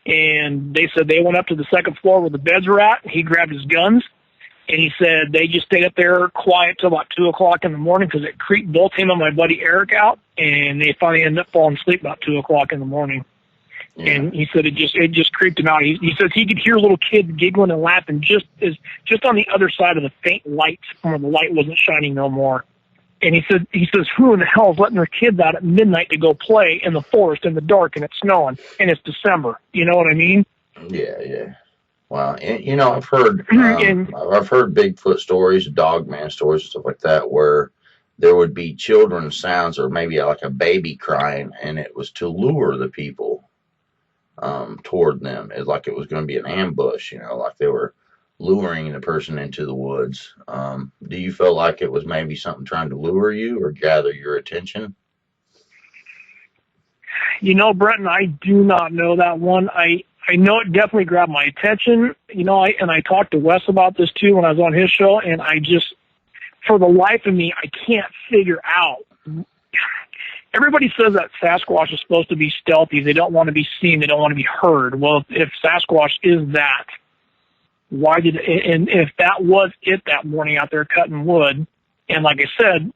And they said they went up to the second floor where the beds were at. He grabbed his guns, and he said they just stayed up there quiet till about 2 o'clock in the morning because it creeped both him and my buddy Eric out, and they finally ended up falling asleep about 2 o'clock in the morning. Yeah. And he said it just creeped him out. He says he could hear little kids giggling and laughing just on the other side of the faint light where the light wasn't shining no more. And he says, who in the hell is letting their kids out at midnight to go play in the forest in the dark, and it's snowing and it's December? You know what I mean? Yeah. Wow. And, I've heard Bigfoot stories, Dogman stories, stuff like that, where there would be children's sounds or maybe like a baby crying, and it was to lure the people toward them. It's like it was going to be an ambush, like they were luring the person into the woods. Do you feel like it was maybe something trying to lure you or gather your attention? Brenton, I do not know that one. I know it definitely grabbed my attention, and I talked to Wes about this too when I was on his show, and I just, for the life of me, I can't figure out. Everybody says that Sasquatch is supposed to be stealthy. They don't want to be seen. They don't want to be heard. Well, if Sasquatch is that, why did, and if that was it that morning out there cutting wood, and like I said,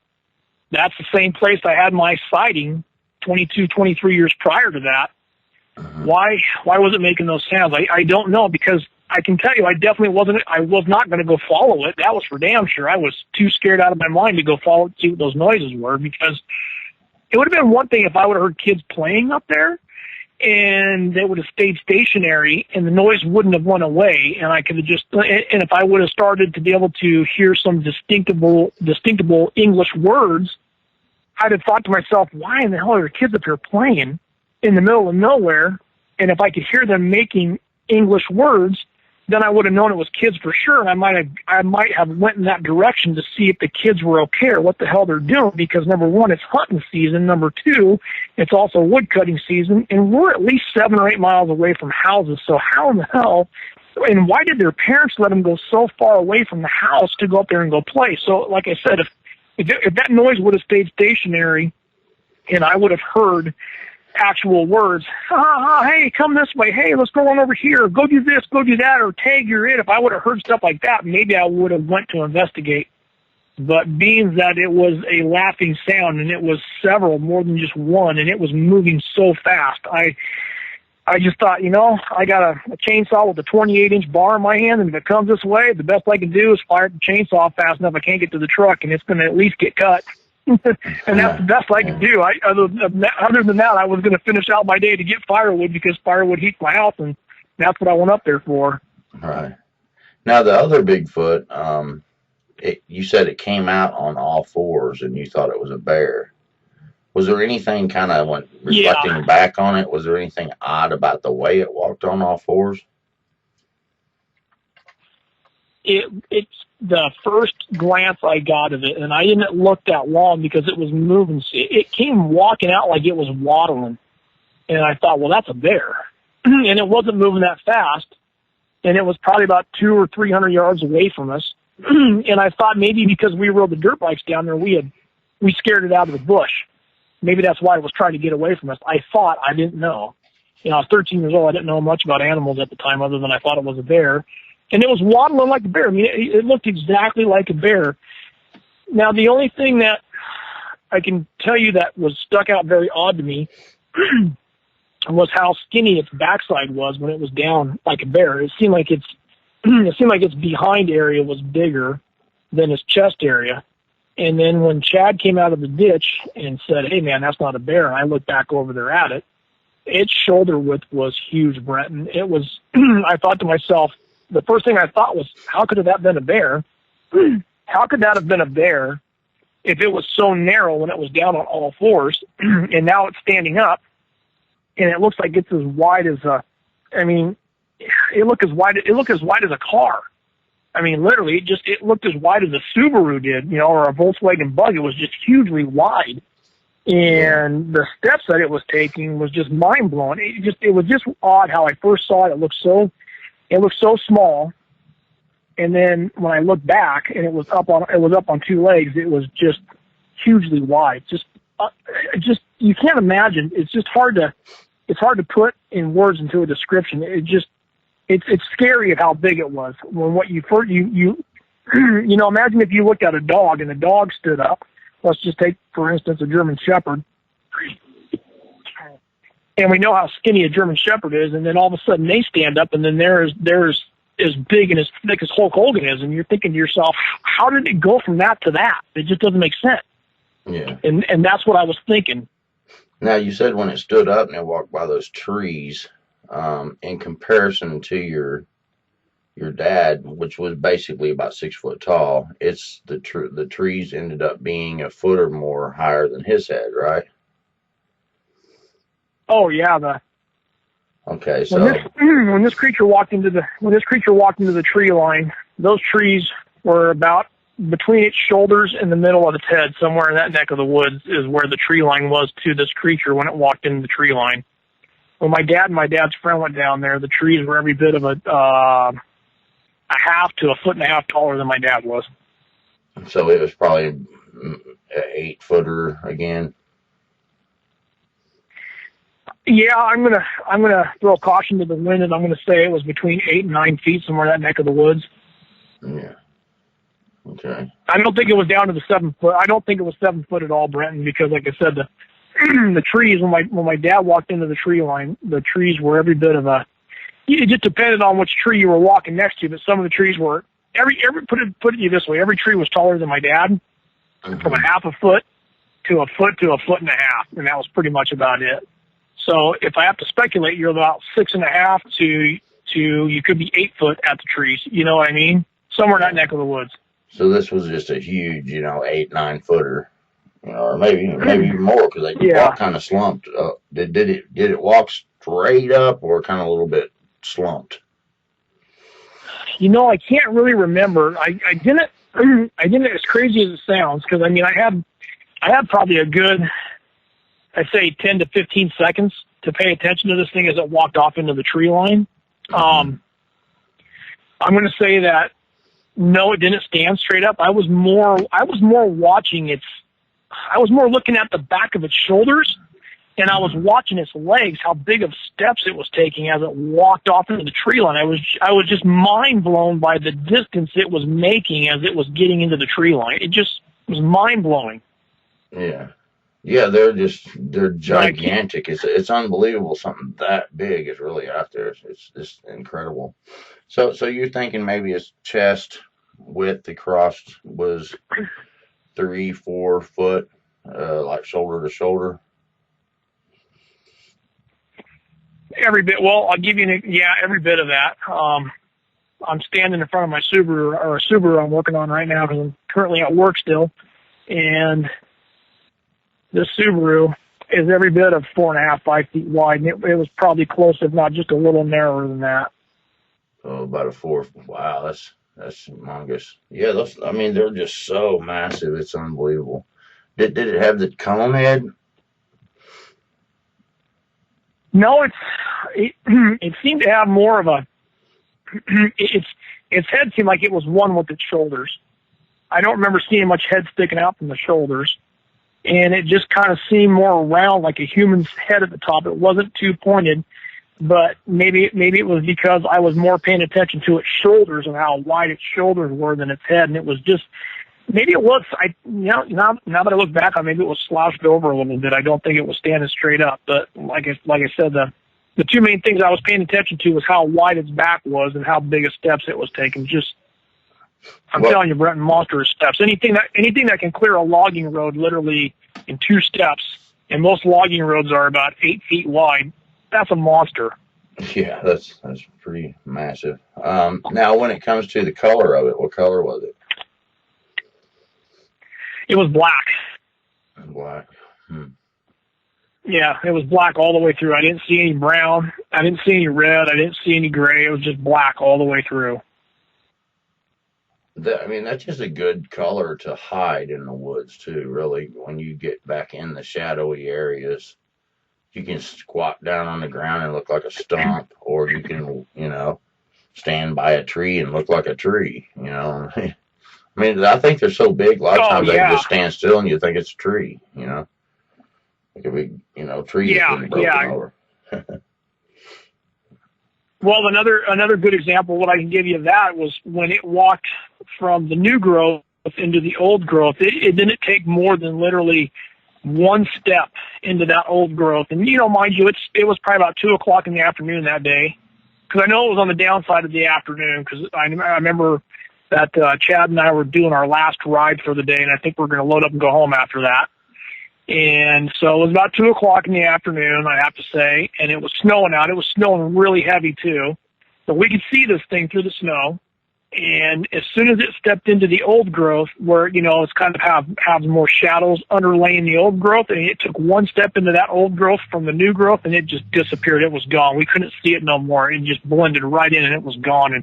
that's the same place I had my sighting 22, 23 years prior to that. Why was it making those sounds? I don't know, because I can tell you I was not going to go follow it. That was for damn sure. I was too scared out of my mind to go follow it, see what those noises were, because it would have been one thing if I would have heard kids playing up there and they would have stayed stationary and the noise wouldn't have went away, and I could have just, and if I would have started to be able to hear some distinctable English words, I'd have thought to myself, why in the hell are there kids up here playing in the middle of nowhere? And if I could hear them making English words, then I would have known it was kids for sure, and I might have went in that direction to see if the kids were okay or what the hell they're doing, because number one, it's hunting season. Number two, it's also wood cutting season, and we're at least 7 or 8 miles away from houses. So how in the hell, and why did their parents let them go so far away from the house to go up there and go play? So like I said, if that noise would have stayed stationary and I would have heard actual words, hey, come this way, hey, let's go on over here, go do this, go do that, or tag, you're it. If I would have heard stuff like that, maybe I would have went to investigate. But being that it was a laughing sound, and it was several, more than just one, and it was moving so fast, I just thought, I got a chainsaw with a 28-inch bar in my hand, and if it comes this way, the best I can do is fire the chainsaw fast enough I can't get to the truck, and it's going to at least get cut. And that's the best I could do. Other than that, I was going to finish out my day to get firewood, because firewood heats my house, and that's what I went up there for. Right. Now, the other Bigfoot, you said it came out on all fours, and you thought it was a bear. Was there anything kind of reflecting back on it? Was there anything odd about the way it walked on all fours? It's the first glance I got of it, and I didn't look that long because it was moving. It came walking out like it was waddling, and I thought, well, that's a bear. And it wasn't moving that fast, and it was probably about 200 or 300 yards away from us. And I thought maybe because we rode the dirt bikes down there, we scared it out of the bush. Maybe that's why it was trying to get away from us. I thought, I didn't know. I was 13 years old. I didn't know much about animals at the time, other than I thought it was a bear. And it was waddling like a bear. I mean, it looked exactly like a bear. Now, the only thing that I can tell you that was stuck out very odd to me was how skinny its backside was when it was down like a bear. It seemed like its behind area was bigger than its chest area. And then when Chad came out of the ditch and said, hey, man, that's not a bear, and I looked back over there at it, its shoulder width was huge, Brenton. It was, I thought to myself, the first thing I thought was, how could that have been a bear? How could that have been a bear if it was so narrow when it was down on all fours, and now it's standing up, and it looks like it's as wide as it looked as wide as a car. I mean, literally, it looked as wide as a Subaru did, or a Volkswagen Bug. It was just hugely wide. And the steps that it was taking was just mind-blowing. It was just odd how I first saw it. It looked so small. And then when I looked back and it was up on 2 legs, it was just hugely wide. Just you can't imagine. It's hard to put in words into a description. It's scary at how big it was. When what you imagine if you looked at a dog and the dog stood up. Let's just take, for instance, a German Shepherd. And we know how skinny a German Shepherd is, and then all of a sudden they stand up, and then they're as big and as thick as Hulk Hogan is, and you're thinking to yourself, how did it go from that to that? It just doesn't make sense. Yeah. And that's what I was thinking. Now, you said when it stood up and it walked by those trees, in comparison to your dad, which was basically about 6 foot tall, it's the trees ended up being a foot or more higher than his head, right? Oh yeah. Okay, so when this creature walked into the tree line, those trees were about between its shoulders and the middle of its head, somewhere in that neck of the woods is where the tree line was to this creature when it walked into the tree line. When my dad and my dad's friend went down there, the trees were every bit of a half to a foot and a half taller than my dad was. So it was probably an 8-footer again. Yeah, I'm gonna throw caution to the wind, and I'm gonna say it was between 8 and 9 feet, somewhere in that neck of the woods. Yeah. Okay. I don't think it was down to the 7 foot. I don't think it was 7 foot at all, Brenton, because like I said, the the trees when my dad walked into the tree line, the trees were every bit of a. It just depended on which tree you were walking next to, but some of the trees were every put it this way, every tree was taller than my dad, from a half a foot to a foot and a half, and that was pretty much about it. So if I have to speculate, you're about 6.5 to you could be 8 foot at the trees. You know what I mean? Somewhere in that neck of the woods. So this was just a huge, 8, 9 footer, or maybe even more, because they walk kind of slumped. Did it walk straight up or kind of a little bit slumped? I can't really remember. I didn't as crazy as it sounds, because I mean I had probably a good, I'd say 10 to 15 seconds to pay attention to this thing as it walked off into the tree line. I'm going to say that no, it didn't stand straight up. I was more watching I was more looking at the back of its shoulders, and I was watching its legs, how big of steps it was taking as it walked off into the tree line. I was just mind blown by the distance it was making as it was getting into the tree line. It just was mind blowing. Yeah. Yeah, they're gigantic. It's unbelievable something that big is really out there. It's just incredible. So you're thinking maybe his chest width across was 3-4 foot, like shoulder to shoulder. Every bit. Well, I'll give you every bit of that. I'm standing in front of my Subaru I'm working on right now, because I'm currently at work still, and this Subaru is every bit of 4.5, 5 feet wide, and it was probably close, if not just a little narrower than that. Oh, about a 4. Wow, that's humongous. Yeah, they're just so massive. It's unbelievable. Did it have the cone head? No, it seemed to have more of a. Its head seemed like it was one with its shoulders. I don't remember seeing much head sticking out from the shoulders, and it just kind of seemed more round, like a human's head at the top. It wasn't too pointed, but maybe it was because I was more paying attention to its shoulders and how wide its shoulders were than its head, and it was just. Maybe it was. Now that I look back on, maybe it was slouched over a little bit. I don't think it was standing straight up. But like I said, the two main things I was paying attention to was how wide its back was and how big of steps it was taking. I'm telling you, Brenton, monstrous steps. Anything that can clear a logging road literally in 2 steps, and most logging roads are about 8 feet wide. That's a monster. Yeah, that's pretty massive. Now, when it comes to the color of it, what color was it? It was black. Black. Yeah, it was black all the way through. I didn't see any brown. I didn't see any red. I didn't see any gray. It was just black all the way through. That's just a good color to hide in the woods, too, really. When you get back in the shadowy areas, you can squat down on the ground and look like a stump, or you can, stand by a tree and look like a tree, I think they're so big, a lot of times they can just stand still and you think it's a tree, It could be, tree that's been broken over. Well, another good example, what I can give you of that was when it walked from the new growth into the old growth. It didn't take more than literally 1 step into that old growth. And, mind you, it was probably about 2 o'clock in the afternoon that day, because I know it was on the downside of the afternoon, because I remember that Chad and I were doing our last ride for the day, and I think we're going to load up and go home after that. And so it was about 2 o'clock in the afternoon, I have to say, and it was snowing out. It was snowing really heavy, too. So we could see this thing through the snow. And as soon as it stepped into the old growth, where, it's kind of have more shadows underlaying the old growth, and it took 1 step into that old growth from the new growth, and it just disappeared. It was gone. We couldn't see it no more. It just blended right in, and it was gone.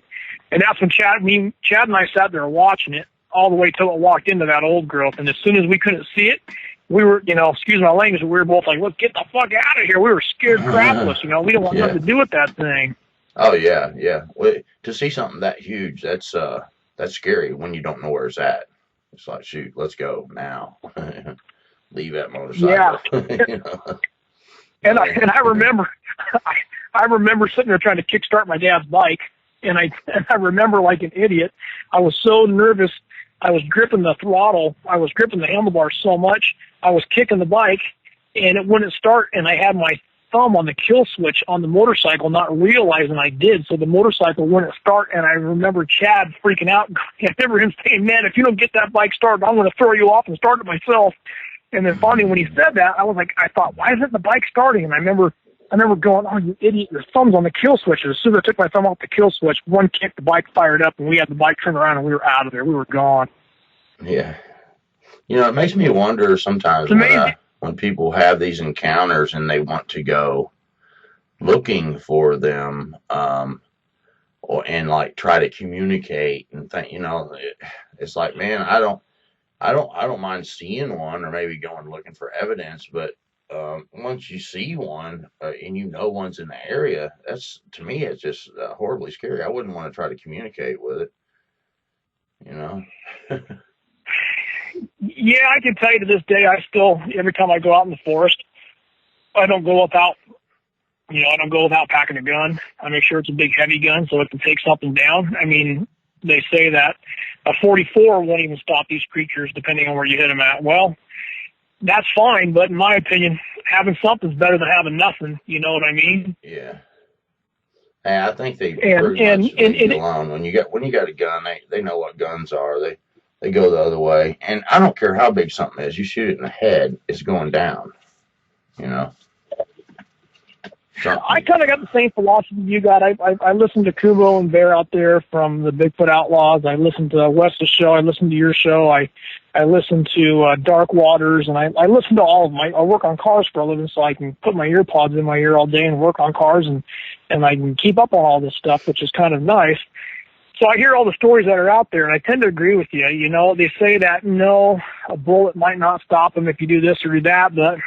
And that's when Chad and I sat there watching it all the way till it walked into that old growth. And as soon as we couldn't see it, we were, excuse my language, we were both like, let's get the fuck out of here. We were scared crapless, we don't want nothing to do with that thing. Oh, yeah, yeah. Well, to see something that huge, that's scary when you don't know where it's at. It's like, shoot, let's go now. Leave that motorcycle. Yeah. And I remember, I remember sitting there trying to kickstart my dad's bike, and I remember like an idiot. I was so nervous. I was gripping the throttle. I was gripping the handlebars so much. I was kicking the bike, and it wouldn't start. And I had my thumb on the kill switch on the motorcycle, not realizing I did. So the motorcycle wouldn't start. And I remember Chad freaking out. I remember him saying, "Man, if you don't get that bike started, I'm going to throw you off and start it myself." And then finally, when he said that, I thought, why isn't the bike starting? And I remember going, "Oh, you idiot, your thumb's on the kill switch." And as soon as I took my thumb off the kill switch, one kick, the bike fired up, and we had the bike turned around, and we were out of there. We were gone. Yeah. It makes me wonder sometimes when people have these encounters and they want to go looking for them, and like try to communicate and think, it's like, man, I don't mind seeing one or maybe going looking for evidence, but once you see one and one's in the area, to me, it's just horribly scary. I wouldn't want to try to communicate with it, Yeah, I can tell you to this day, every time I go out in the forest, I don't go without packing a gun. I make sure it's a big, heavy gun so it can take something down. I mean, they say that a 44 won't even stop these creatures depending on where you hit them at. Well, that's fine, but in my opinion, having something's better than having nothing. You know what I mean? Yeah. Hey, I think they pretty much leave you alone. When you got a gun, they know what guns are. They go the other way. And I don't care how big something is. You shoot it in the head, it's going down. I kind of got the same philosophy you got. I listened to Kubo and Bear out there from the Bigfoot Outlaws. I listened to Wes's show. I listened to your show. I listened to Dark Waters, and I listen to all of them. I work on cars for a living, so I can put my ear pods in my ear all day and work on cars, and I can keep up on all this stuff, which is kind of nice. So I hear all the stories that are out there, and I tend to agree with you. They say that, no, a bullet might not stop them if you do this or do that, but,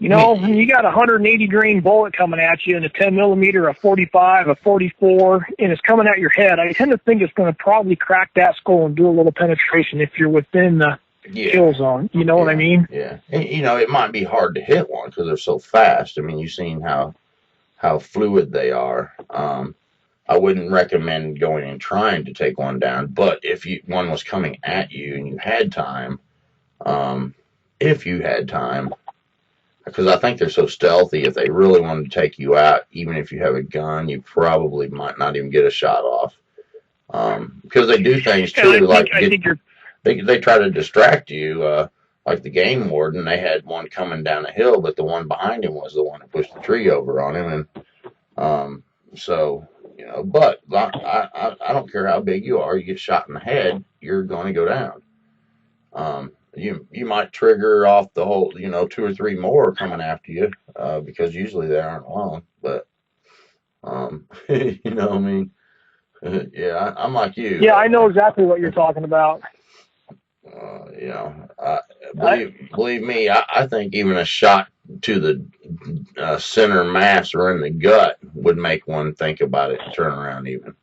when you got a 180 grain bullet coming at you and a 10 millimeter, a 45, a 44, and it's coming at your head, I tend to think it's going to probably crack that skull and do a little penetration if you're within the kill zone. You know what I mean? Yeah. And, it might be hard to hit one because they're so fast. I mean, you've seen how fluid they are. I wouldn't recommend going and trying to take one down, but if one was coming at you and you had time, because I think they're so stealthy, if they really wanted to take you out, even if you have a gun, you probably might not even get a shot off. Because they do things too, they try to distract you. Like the game warden, they had one coming down a hill, but the one behind him was the one who pushed the tree over on him, and so. But I don't care how big you are. You get shot in the head, you're going to go down. You might trigger off the whole, 2 or 3 more coming after you, because usually they aren't alone. But, what I mean? Yeah, I'm like you. Yeah, I know exactly what you're talking about. Believe me, I think even a shot to the center mass or in the gut would make one think about it and turn around even.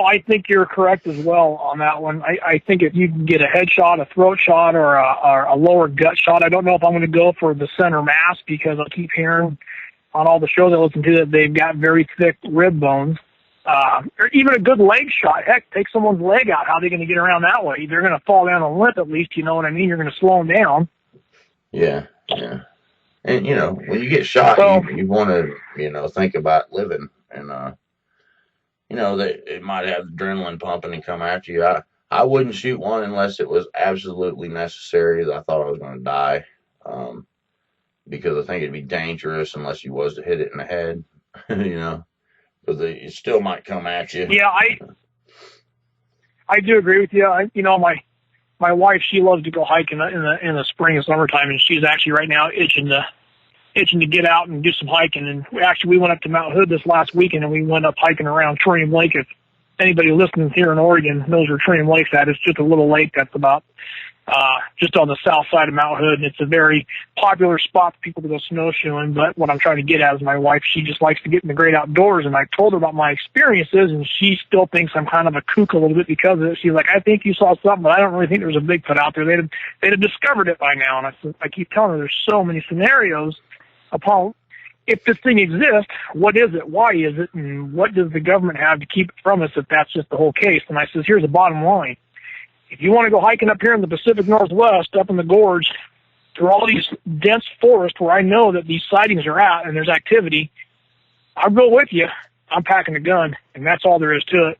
I think you're correct as well on that one. I think if you can get a headshot, a throat shot, or a lower gut shot, I don't know if I'm going to go for the center mass because I keep hearing on all the shows I listen to that they've got very thick rib bones. Or even a good leg shot. Heck, take someone's leg out. How are they going to get around that way? They're going to fall down a limp at least, you know what I mean? You're going to slow them down. Yeah. And, when you get shot, you want to, think about living. And, it might have adrenaline pumping and come after you. I wouldn't shoot one unless it was absolutely necessary that I thought I was going to die. Because I think it'd be dangerous unless you was to hit it in the head, But it still might come at you. Yeah, I do agree with you. My wife, she loves to go hiking in the spring and summertime, and she's actually right now itching to get out and do some hiking. And we went up to Mount Hood this last weekend, and we went up hiking around Trillium Lake. If anybody listening here in Oregon knows where Trillium Lake's at, it's just a little lake that's about just on the south side of Mount Hood, and it's a very popular spot for people to go snowshoeing. But what I'm trying to get at is my wife, she just likes to get in the great outdoors, and I told her about my experiences, and she still thinks I'm kind of a kook a little bit because of it. She's like, I think you saw something, but I don't really think there was a Bigfoot out there. They'd have discovered it by now. And I keep telling her there's so many scenarios upon, if this thing exists, what is it? Why is it? And what does the government have to keep it from us if that's just the whole case? And I says, here's the bottom line. If you want to go hiking up here in the Pacific Northwest, up in the gorge, through all these dense forests where I know that these sightings are at and there's activity, I'll go with you. I'm packing a gun, and that's all there is to it.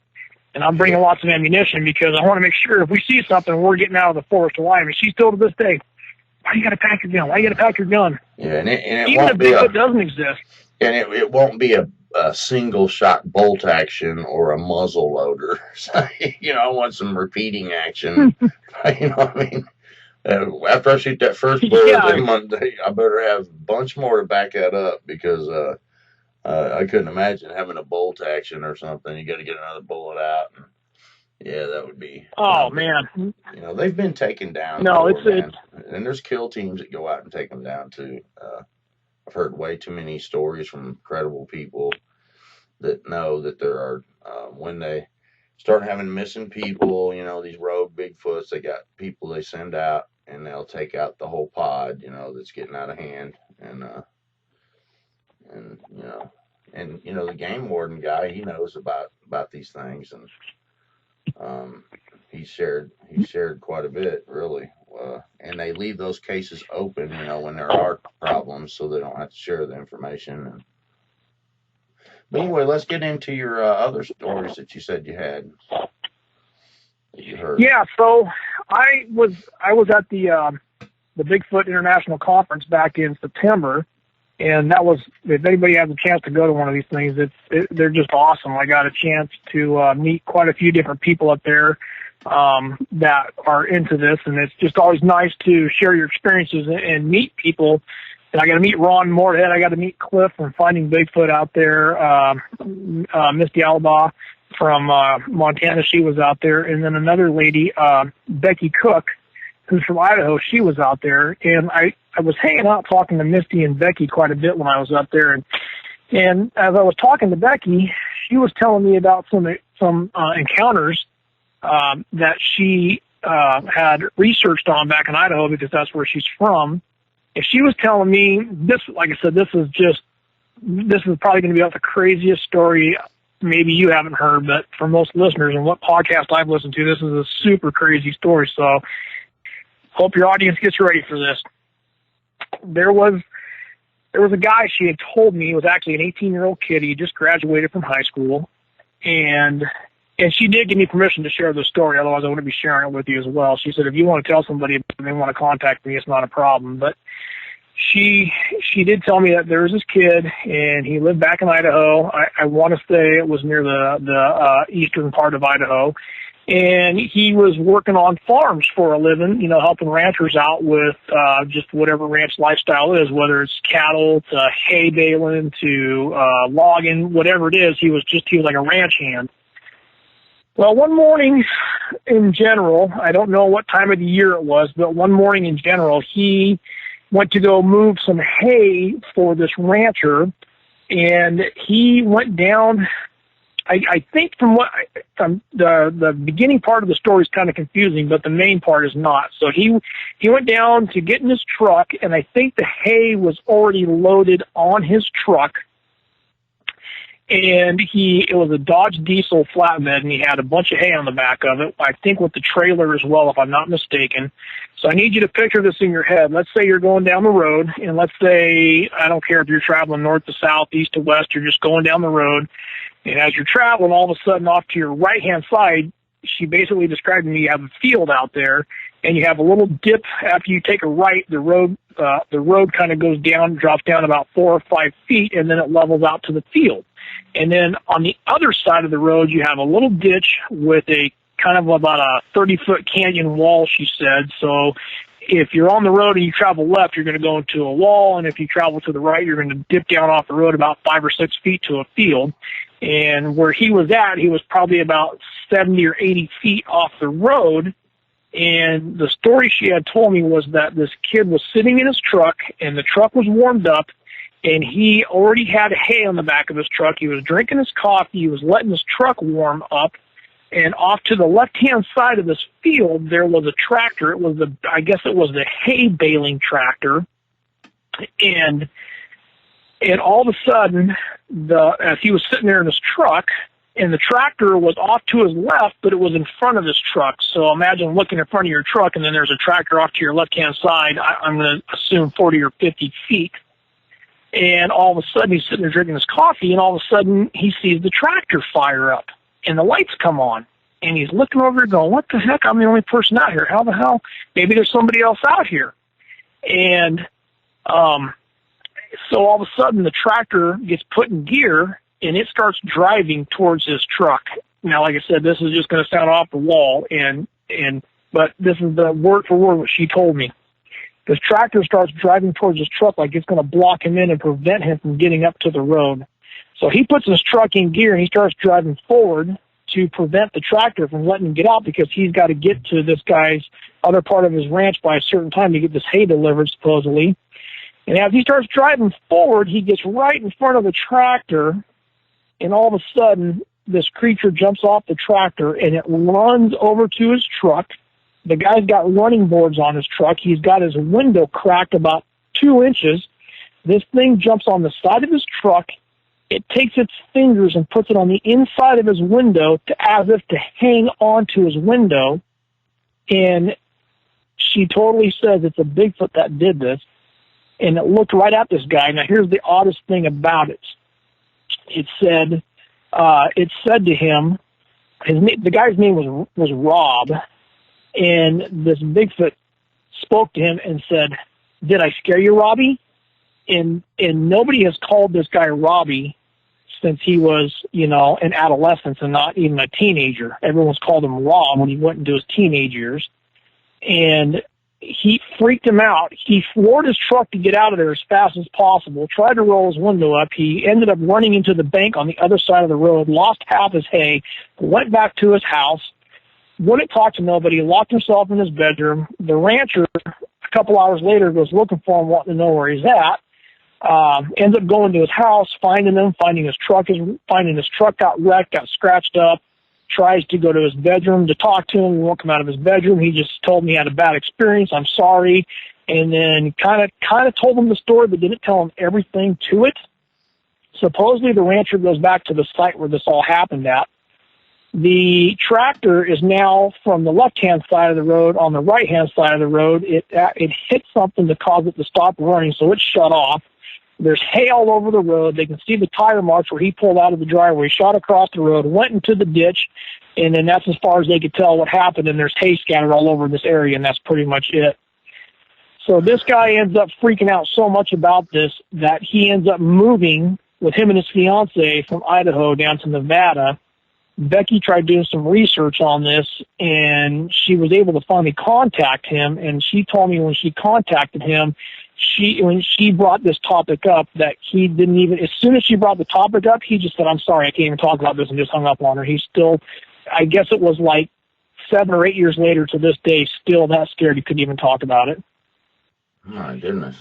And I'm bringing lots of ammunition because I want to make sure if we see something, we're getting out of the forest alive. And she's still to this day, why you got to pack your gun? Why you got to pack your gun? Yeah, and it even won't if be Bigfoot doesn't exist. And it won't be a single shot bolt action or a muzzle loader. So, I want some repeating action. You know what I mean? After I shoot that first bullet, then I better have a bunch more to back that up because I couldn't imagine having a bolt action or something. You got to get another bullet out. And, yeah, that would be. Oh, man. They've been taken down. No, before, and there's kill teams that go out and take them down too. I've heard way too many stories from credible people that know that there are, when they start having missing people, these rogue Bigfoots, they got people they send out and they'll take out the whole pod, that's getting out of hand. And the game warden guy, he knows about these things, and he shared quite a bit, really. And they leave those cases open, when there are problems, so they don't have to share the information. But anyway, let's get into your other stories that you said you had. That you heard. Yeah, so I was at the Bigfoot International Conference back in September, and that was, if anybody has a chance to go to one of these things, they're just awesome. I got a chance to meet quite a few different people up there that are into this, and it's just always nice to share your experiences and meet people. And I got to meet Ron Moorhead. I got to meet Cliff from Finding Bigfoot out there. Misty Alaba from Montana, she was out there. And then another lady, Becky Cook, who's from Idaho, she was out there. And I was hanging out talking to Misty and Becky quite a bit when I was up there. And as I was talking to Becky, she was telling me about some encounters that she had researched on back in Idaho because that's where she's from. And she was telling me this, like I said, this is probably going to be about the craziest story maybe you haven't heard, but for most listeners and what podcast I've listened to, this is a super crazy story. So hope your audience gets ready for this. There was a guy, she had told me, he was actually an 18-year-old kid. He just graduated from high school, and she did give me permission to share the story, otherwise I wouldn't be sharing it with you as well. She said, if you want to tell somebody and they want to contact me, it's not a problem. But she did tell me that there was this kid, and he lived back in Idaho. I want to say it was near the eastern part of Idaho. And he was working on farms for a living, helping ranchers out with just whatever ranch lifestyle is, whether it's cattle to hay baling to logging, whatever it is. He was like a ranch hand. Well, one morning in general, I don't know what time of the year it was, but one morning in general, he went to go move some hay for this rancher, and he went down. I think from the beginning part of the story is kind of confusing, but the main part is not. So he went down to get in his truck, and I think the hay was already loaded on his truck. And it was a Dodge Diesel flatbed, and he had a bunch of hay on the back of it, I think with the trailer as well, if I'm not mistaken. So I need you to picture this in your head. Let's say you're going down the road, and let's say, I don't care if you're traveling north to south, east to west, you're just going down the road. And as you're traveling, all of a sudden off to your right-hand side, she basically described to me you have a field out there, and you have a little dip after you take a right. The road kind of goes down, drops down about 4 or 5 feet, and then it levels out to the field. And then on the other side of the road, you have a little ditch with a kind of about a 30-foot canyon wall, she said. So if you're on the road and you travel left, you're going to go into a wall, and if you travel to the right, you're going to dip down off the road about 5 or 6 feet to a field. And where he was at, he was probably about 70 or 80 feet off the road, And the story she had told me was that this kid was sitting in his truck, and the truck was warmed up, and he already had hay on the back of his truck. He was drinking his coffee. He was letting his truck warm up. And off to the left-hand side of this field, there was a tractor. I guess it was the hay baling tractor. And all of a sudden, as he was sitting there in his truck, and the tractor was off to his left, but it was in front of his truck. So imagine looking in front of your truck, and then there's a tractor off to your left-hand side, I'm going to assume 40 or 50 feet. And all of a sudden, he's sitting there drinking his coffee, and all of a sudden, he sees the tractor fire up, and the lights come on. And he's looking over going, what the heck? I'm the only person out here. How the hell? Maybe there's somebody else out here. And so all of a sudden, the tractor gets put in gear, and it starts driving towards his truck. Now, like I said, this is just going to sound off the wall, but this is the word for word what she told me. This tractor starts driving towards his truck like it's going to block him in and prevent him from getting up to the road. So he puts his truck in gear, and he starts driving forward to prevent the tractor from letting him get out, because he's got to get to this guy's other part of his ranch by a certain time to get this hay delivered, supposedly. And as he starts driving forward, he gets right in front of the tractor, and all of a sudden, this creature jumps off the tractor, and it runs over to his truck. The guy's got running boards on his truck. He's got his window cracked about 2 inches. This thing jumps on the side of his truck. It takes its fingers and puts it on the inside of his window as if to hang onto his window. And she totally says it's a Bigfoot that did this. And it looked right at this guy. Now, here's the oddest thing about it. It said to him, the guy's name was Rob, and this Bigfoot spoke to him and said, "Did I scare you, Robbie?" And nobody has called this guy Robbie since he was, an adolescent and not even a teenager. Everyone's called him Rob when he went into his teenage years. And he freaked him out. He floored his truck to get out of there as fast as possible, tried to roll his window up. He ended up running into the bank on the other side of the road, lost half his hay, went back to his house, wouldn't talk to nobody, locked himself in his bedroom. The rancher, a couple hours later, goes looking for him, wanting to know where he's at. Ends up going to his house, finding his truck got wrecked, got scratched up. Tries to go to his bedroom to talk to him. He won't come out of his bedroom. He just told me he had a bad experience. I'm sorry. And then kind of told him the story, but didn't tell him everything to it. Supposedly the rancher goes back to the site where this all happened at. The tractor is now from the left-hand side of the road on the right-hand side of the road. It hit something to cause it to stop running, so it's shut off. There's hay all over the road. They can see the tire marks where he pulled out of the driveway, shot across the road, went into the ditch, and then that's as far as they could tell what happened, and there's hay scattered all over this area, and that's pretty much it. So this guy ends up freaking out so much about this that he ends up moving with him and his fiancée from Idaho down to Nevada. Becky tried doing some research on this, and she was able to finally contact him, and she told me when she contacted him, when she brought this topic up, that he didn't even, as soon as she brought the topic up, he just said, "I'm sorry, I can't even talk about this," and just hung up on her. He's still, I guess it was like 7 or 8 years later to this day, still that scared he couldn't even talk about it. My goodness.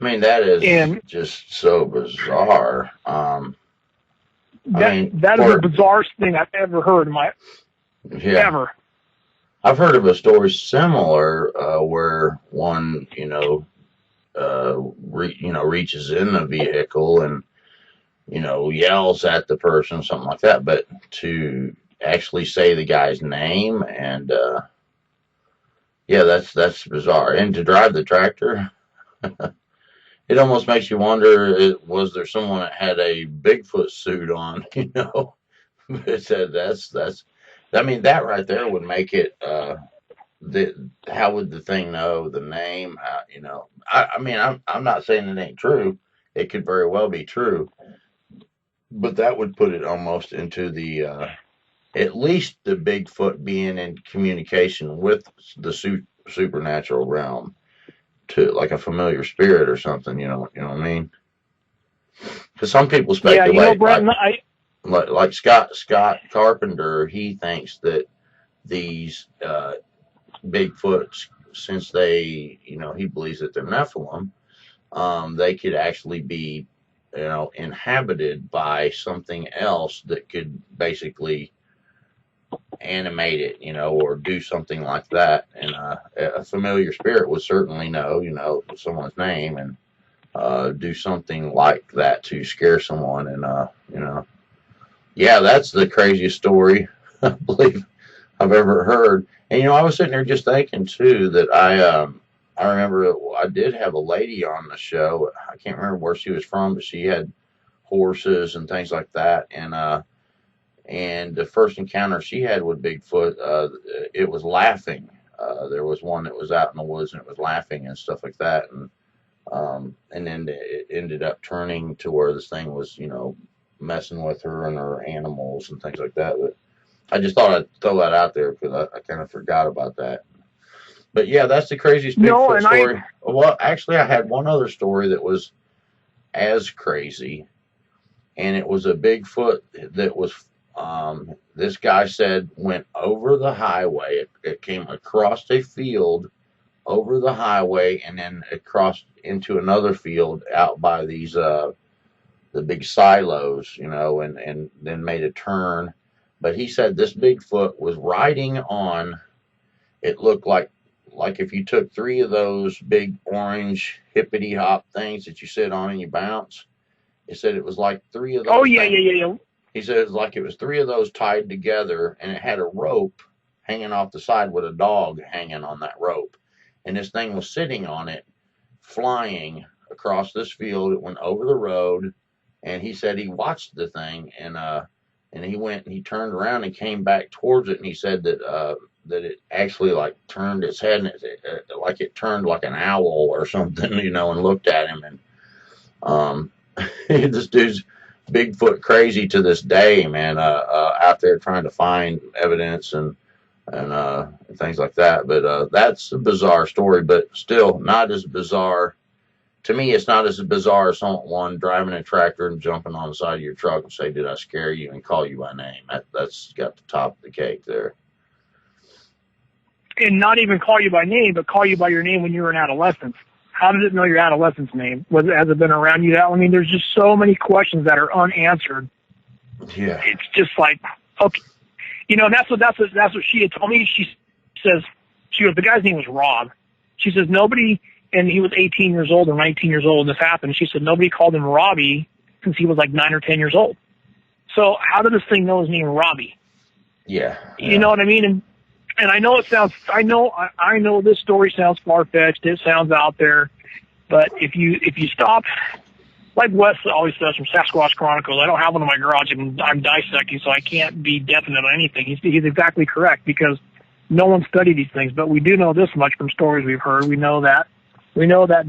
I mean, that is just so bizarre. That is the bizarrest thing I've ever heard in my, ever. I've heard of a story similar where one, reaches in the vehicle and, yells at the person, something like that. But to actually say the guy's name and, that's bizarre. And to drive the tractor, it almost makes you wonder, was there someone that had a Bigfoot suit on, It said that right there would make it, how would the thing know the name? I'm not saying it ain't true. It could very well be true. But that would put it almost into the, at least the Bigfoot being in communication with the supernatural realm, to like a familiar spirit or something, you know what I mean? Because some people speculate, Brent, like Scott Carpenter, he thinks that these Bigfoots, since they, he believes that they're Nephilim, they could actually be, inhabited by something else that could basically animate it, or do something like that. And a familiar spirit would certainly know, someone's name and do something like that to scare someone. And, yeah, that's the craziest story I believe I've ever heard. And, I was sitting there just thinking too that I remember I did have a lady on the show. I can't remember where she was from, but she had horses and things like that. And the first encounter she had with Bigfoot, it was laughing. There was one that was out in the woods and it was laughing and stuff like that. And then it ended up turning to where this thing was, messing with her and her animals and things like that. But I just thought I'd throw that out there because I kind of forgot about that. But yeah, that's the craziest Bigfoot story. Well, actually, I had one other story that was as crazy, and it was a Bigfoot that was, this guy said, went over the highway. It came across a field, over the highway, and then it crossed into another field out by these, the big silos, and then made a turn. But he said this Bigfoot was riding on, it looked like if you took 3 of those big orange hippity hop things that you sit on and you bounce. He said it was like 3 of those. Oh, yeah. He said it was like it was 3 of those tied together, and it had a rope hanging off the side with a dog hanging on that rope. And this thing was sitting on it, flying across this field. It went over the road, and he said he watched the thing, and he went and he turned around and came back towards it, and he said that it actually like turned its head, and like it turned like an owl or something, and looked at him. And this dude's Bigfoot crazy to this day, man. Out there trying to find evidence and things like that. But that's a bizarre story, but still not as bizarre. To me, it's not as bizarre as someone driving a tractor and jumping on the side of your truck and say, "Did I scare you?" and call you by name. That's got the top of the cake there. And not even call you by name, but call you by your name when you were in adolescence. How did it know your adolescent's name? Has it been around you that? I mean, there's just so many questions that are unanswered. Yeah. It's just like, okay, that's what she had told me. She says, the guy's name was Rob. She says nobody, and he was 18 years old or 19 years old when this happened. She said nobody called him Robbie since he was like 9 or 10 years old. So how did this thing know his name Robbie? Yeah. You know what I mean? And I know I know this story sounds far-fetched. It sounds out there. But if you stop, like Wes always says from Sasquatch Chronicles, I don't have one in my garage and I'm dissecting, so I can't be definite on anything. He's exactly correct because no one studied these things. But we do know this much from stories we've heard. We know that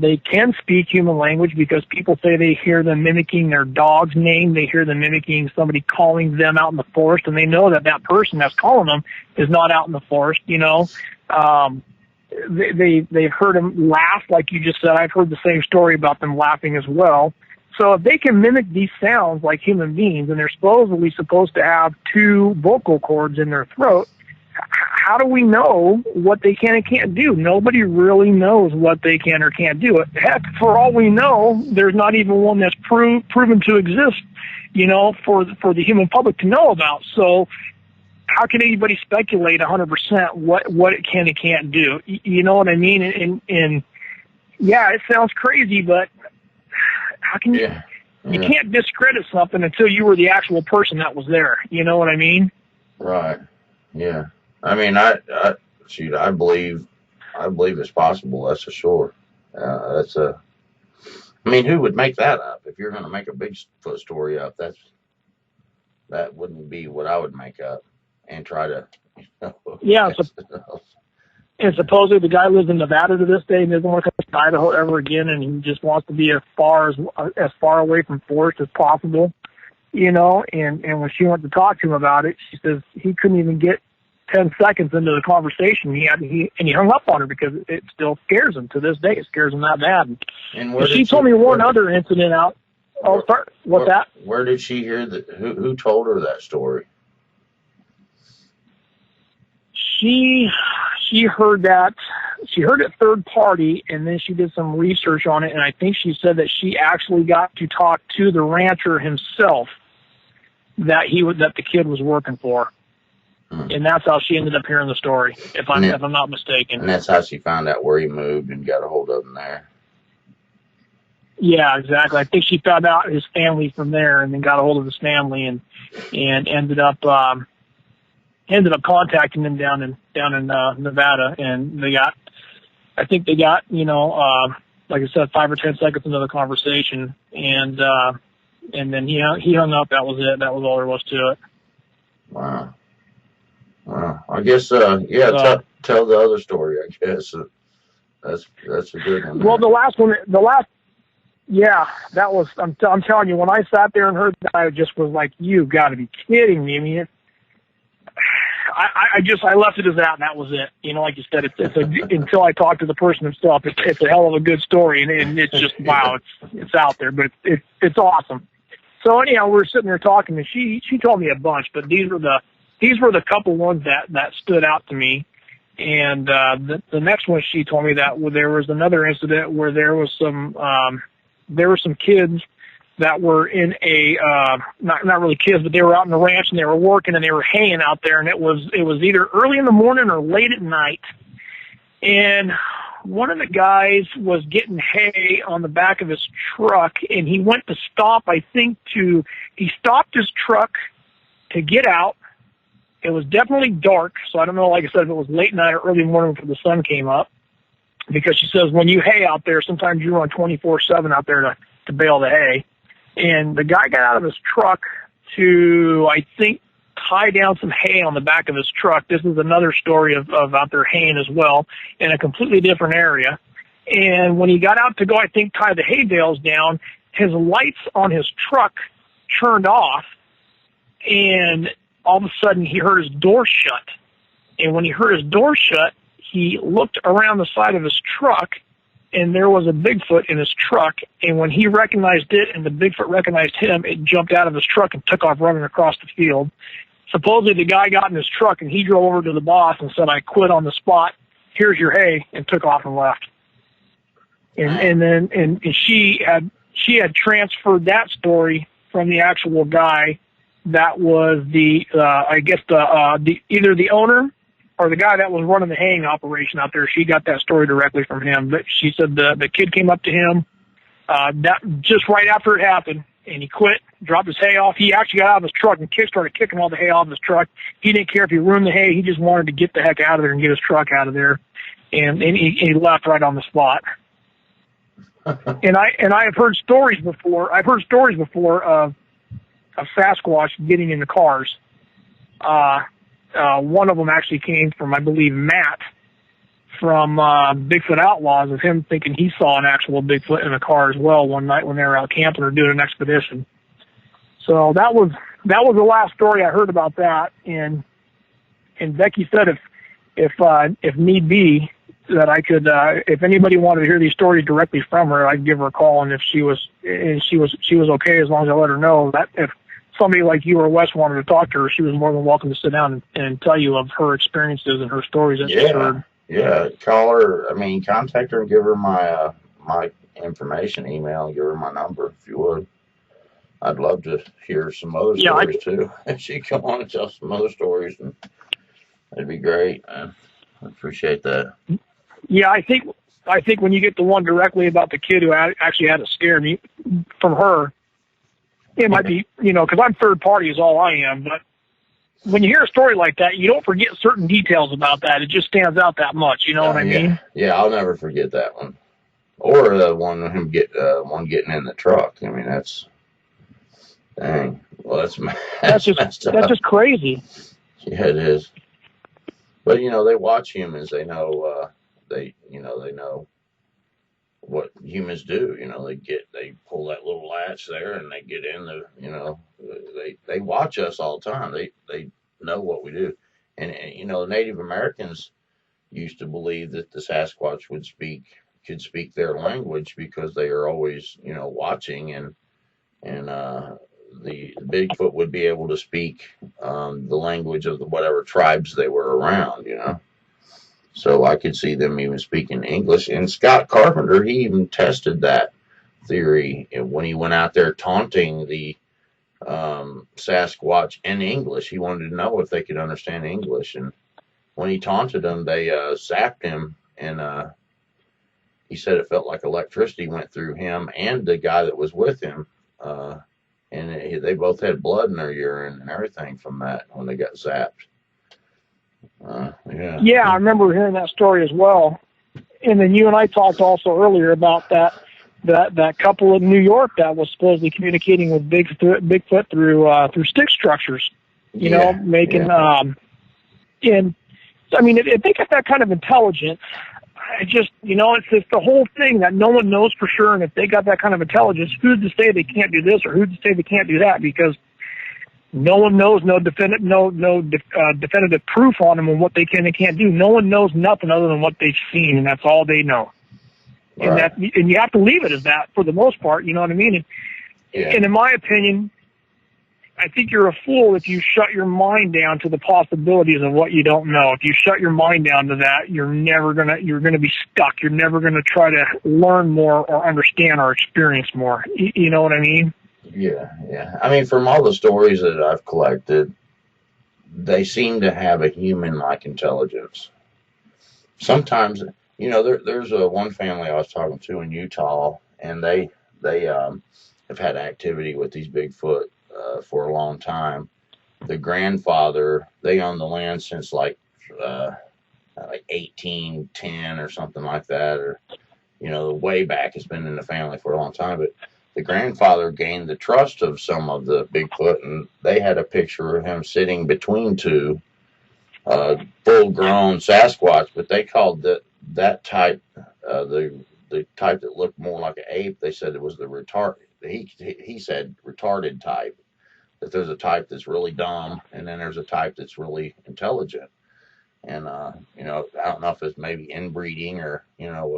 they can speak human language because people say they hear them mimicking their dog's name. They hear them mimicking somebody calling them out in the forest, and they know that person that's calling them is not out in the forest, They've heard them laugh, like you just said. I've heard the same story about them laughing as well. So if they can mimic these sounds like human beings, and they're supposedly supposed to have 2 vocal cords in their throat, how do we know what they can and can't do? Nobody really knows what they can or can't do. Heck, for all we know, there's not even one that's proven to exist, for the human public to know about. So how can anybody speculate 100% what it can and can't do? You know what I mean? And yeah, it sounds crazy, but how can you? You can't discredit something until you were the actual person that was there. You know what I mean? Right. Yeah. I mean, I believe it's possible. That's for sure. I mean, who would make that up? If you're going to make a Bigfoot story up, that wouldn't be what I would make up and try to. Yeah. And supposedly the guy lives in Nevada to this day and doesn't want to come to Idaho ever again, and he just wants to be as far away from forest as possible. And when she went to talk to him about it, she says he couldn't even get 10 seconds into the conversation. He hung up on her because it still scares him to this day. It scares him that bad. And she told me one other incident out. Oh, sorry. What's that? Where did she hear that? Who told her that story? She heard that. She heard it third party, and then she did some research on it, and I think she said that she actually got to talk to the rancher himself that the kid was working for. And that's how she ended up hearing the story, if I'm not mistaken. And that's how she found out where he moved and got a hold of him there. Yeah, exactly. I think she found out his family from there, and then got a hold of his family, and ended up contacting them down in Nevada, and I think they got like I said, 5 or 10 seconds into the conversation, and then he hung up. That was it. That was all there was to it. Wow. I guess tell the other story. I guess that's a good one. Well, that was. I'm telling you, when I sat there and heard that, I just was like, "You got to be kidding me!" I mean, I left it as that, and that was it. Like you said, until I talked to the person himself, it's a hell of a good story, and it's just wow, it's out there, but it's awesome. So anyhow, we were sitting there talking, and she told me a bunch, but these were the couple ones that stood out to me. And the next one, she told me that there was another incident where there were some kids that were in a not really kids, but they were out in the ranch, and they were working, and they were haying out there, and it was either early in the morning or late at night. And one of the guys was getting hay on the back of his truck, and he went to stop. He stopped his truck to get out. It was definitely dark, so I don't know, like I said, if it was late night or early morning before the sun came up, because she says when you hay out there, sometimes you run 24/7 out there to bale the hay. And the guy got out of his truck to, I think, tie down some hay on the back of his truck. This is another story of out there haying as well, in a completely different area. And when he got out to go, I think, tie the hay bales down, his lights on his truck turned off, and all of a sudden he heard his door shut. And when he heard his door shut, he looked around the side of his truck, and there was a Bigfoot in his truck. And when he recognized it and the Bigfoot recognized him, it jumped out of his truck and took off running across the field. Supposedly the guy got in his truck, and he drove over to the boss and said, "I quit on the spot. Here's your hay," and took off and left. And then she had transferred that story from the actual guy that was either the owner or the guy that was running the haying operation out there. She got that story directly from him. But she said the kid came up to him that just right after it happened, and he quit, dropped his hay off. He actually got out of his truck, and kids started kicking all the hay off his truck. He didn't care if he ruined the hay. He just wanted to get the heck out of there and get his truck out of there. And he left right on the spot. And I have heard stories before. I've heard stories before of Sasquatch getting into cars. One of them actually came from, I believe, Matt from Bigfoot Outlaws, of him thinking he saw an actual Bigfoot in a car as well one night when they were out camping or doing an expedition. So that was the last story I heard about that. And Becky said if need be, that I could, if anybody wanted to hear these stories directly from her, I'd give her a call, and if she was okay, as long as I let her know that if somebody like you or Wes wanted to talk to her, she was more than welcome to sit down and tell you of her experiences and her stories that she's heard. Yeah, call her. I mean, contact her and give her my my information, email, give her my number if you would. I'd love to hear some other stories too. If she come on and tell some other stories, and that'd be great. I appreciate that. Yeah, I think when you get the one directly about the kid who actually had it scare me from her, it might be, because I'm third party is all I am, but when you hear a story like that, you don't forget certain details about that. It just stands out that much. You know what I mean? Yeah, I'll never forget that one. Or the one of him getting in the truck. I mean, that's dang. Well, that's just crazy. Yeah, it is. But they watch humans. They know. They know what humans do. They pull that little latch there and they get in the. They watch us all the time. They know what we do, and Native Americans used to believe that the Sasquatch could speak their language because they are always watching, and the Bigfoot would be able to speak the language of whatever tribes they were around, you know. So I could see them even speaking English. And Scott Carpenter, he even tested that theory when he went out there taunting the Sasquatch in English. He wanted to know if they could understand English. And when he taunted them, they zapped him. And he said it felt like electricity went through him and the guy that was with him. They both had blood in their urine and everything from that when they got zapped. Yeah. Yeah, I remember hearing that story as well. And then you and I talked also earlier about that couple in New York that was supposedly communicating with Bigfoot through stick structures. You know, making and I mean, if they get that kind of intelligence, I just, it's just the whole thing that no one knows for sure. And if they got that kind of intelligence, who's to say they can't do this or who's to say they can't do that? Because no one knows, no definitive proof on them and what they can and can't do. No one knows nothing other than what they've seen, and that's all they know. Right. And you have to leave it as that for the most part. You know what I mean? And in my opinion, I think you're a fool if you shut your mind down to the possibilities of what you don't know. If you shut your mind down to that, you're gonna be stuck. You're never gonna try to learn more or understand or experience more. You know what I mean? Yeah. I mean, from all the stories that I've collected, they seem to have a human-like intelligence. Sometimes, there's one family I was talking to in Utah, and they have had activity with these Bigfoot for a long time. The grandfather, they own the land since like 1810 or something like that, or way back. It's been in the family for a long time, but the grandfather gained the trust of some of the Bigfoot, and they had a picture of him sitting between two full-grown Sasquatch, but they called that type the type that looked more like an ape. They said it was the retarded. He said retarded type. That there's a type that's really dumb, and then there's a type that's really intelligent. And I don't know if it's maybe inbreeding or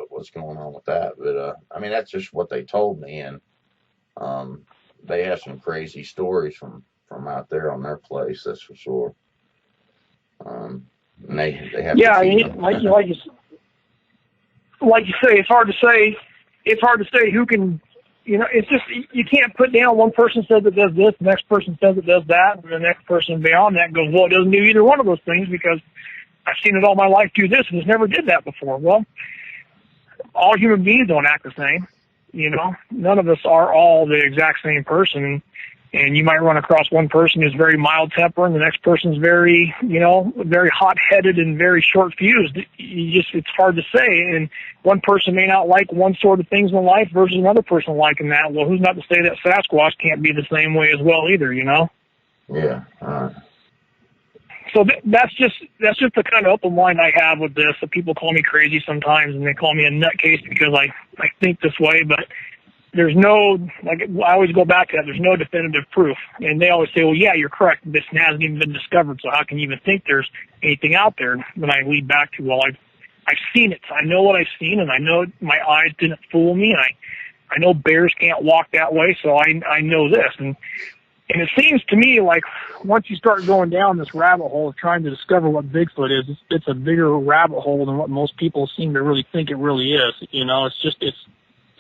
what's going on with that, but I mean that's just what they told me, and they have some crazy stories from out there on their place, that's for sure. And they have like you say, it's hard to say who can. It's just you can't put down one person says it does this, the next person says it does that, and the next person beyond that goes, well, it doesn't do either one of those things because I've seen it all my life do this and it's never did that before. Well, all human beings don't act the same. None of us are all the exact same person. And you might run across one person who's very mild tempered and the next person's very, very hot headed and very short fused. It's hard to say. And one person may not like one sort of things in life versus another person liking that. Well, who's not to say that Sasquatch can't be the same way as well either, Yeah. So that's just the kind of open mind I have with this. So people call me crazy sometimes and they call me a nutcase because I think this way, but there's no, I always go back to that, there's no definitive proof. And they always say, well, yeah, you're correct. This hasn't even been discovered, so how can you even think there's anything out there? Then I lead back to, well, I've seen it. I know what I've seen, and I know my eyes didn't fool me, and I know bears can't walk that way, so I know this. And it seems to me like once you start going down this rabbit hole of trying to discover what Bigfoot is, it's a bigger rabbit hole than what most people seem to really think it really is.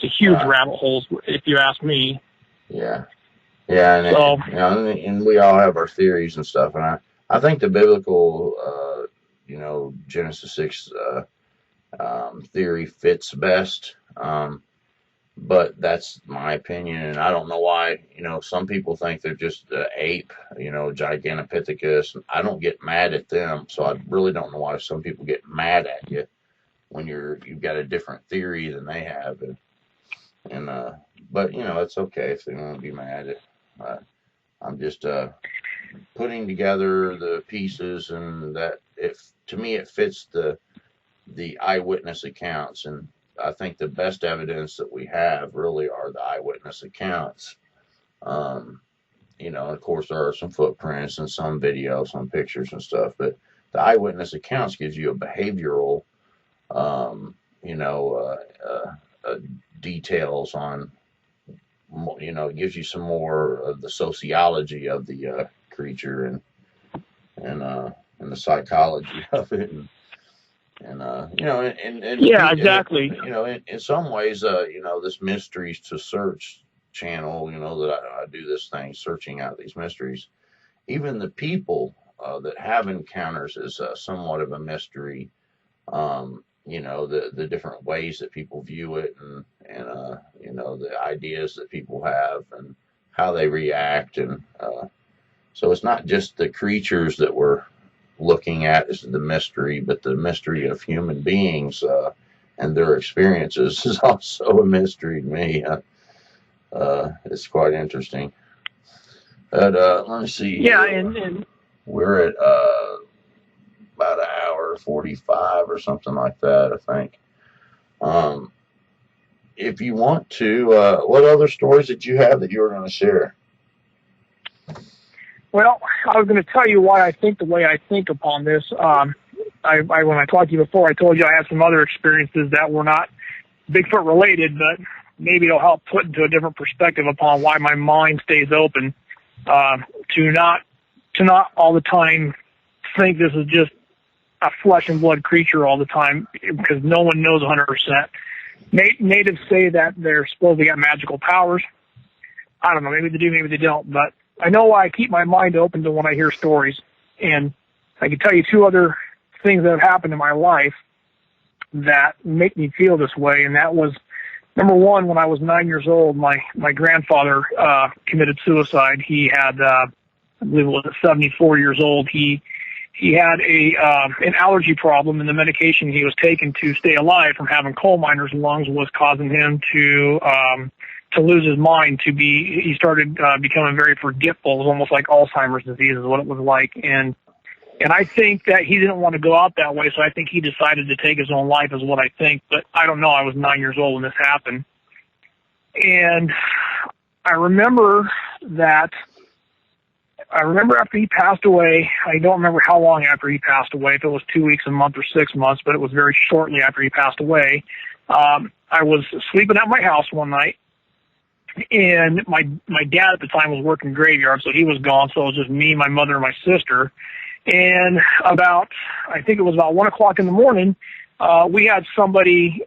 It's a huge rabbit hole, if you ask me. Yeah, and we all have our theories and stuff, and I think the biblical, Genesis 6 theory fits best, but that's my opinion, and I don't know why. Some people think they're just the ape, Gigantopithecus. I don't get mad at them, so I really don't know why some people get mad at you when you've got a different theory than they have. But it's okay if they won't be mad. I'm just putting together the pieces, and that to me it fits the eyewitness accounts, and I think the best evidence that we have really are the eyewitness accounts. Of course there are some footprints and some video, some pictures and stuff, but the eyewitness accounts gives you a behavioral, details on it gives you some more of the sociology of the creature and and the psychology of it, Yeah, exactly. in some ways, this mysteries to search channel, that I do this thing, searching out these mysteries. Even the people that have encounters is somewhat of a mystery. The different ways that people view it, and the ideas that people have and how they react, and so it's not just the creatures that we're looking at as the mystery, but the mystery of human beings and their experiences is also a mystery to me. It's quite interesting. But let me see. Yeah, and We're at about an hour 45 or something like that, I think. If you want to, what other stories did you have that you were going to share? well, I was going to tell you why I think the way I think upon this. When I talked to you before, I told you I had some other experiences that were not Bigfoot related, but maybe it'll help put into a different perspective upon why my mind stays open to not all the time think this is just a flesh and blood creature all the time, because no one knows 100%. Natives say that they're supposed to got magical powers. I don't know, maybe they do, maybe they don't, but I know why I keep my mind open to when I hear stories. And I can tell you two other things that have happened in my life that make me feel this way, and that was, number one, when I was 9 years old, my grandfather committed suicide. He had, I believe it was at 74 years old. He had an allergy problem, and the medication he was taking to stay alive from having coal miner's lungs was causing him to lose his mind. He started becoming very forgetful. It was almost like Alzheimer's disease is what it was like. And I think that he didn't want to go out that way, so I think he decided to take his own life is what I think. But I don't know. I was 9 years old when this happened. And I remember after he passed away, I don't remember how long after he passed away, if it was 2 weeks, a month, or 6 months, but it was very shortly after he passed away. I was sleeping at my house one night, and my dad at the time was working graveyard, so he was gone, so it was just me, my mother, and my sister. And I think it was about 1 o'clock in the morning, we had somebody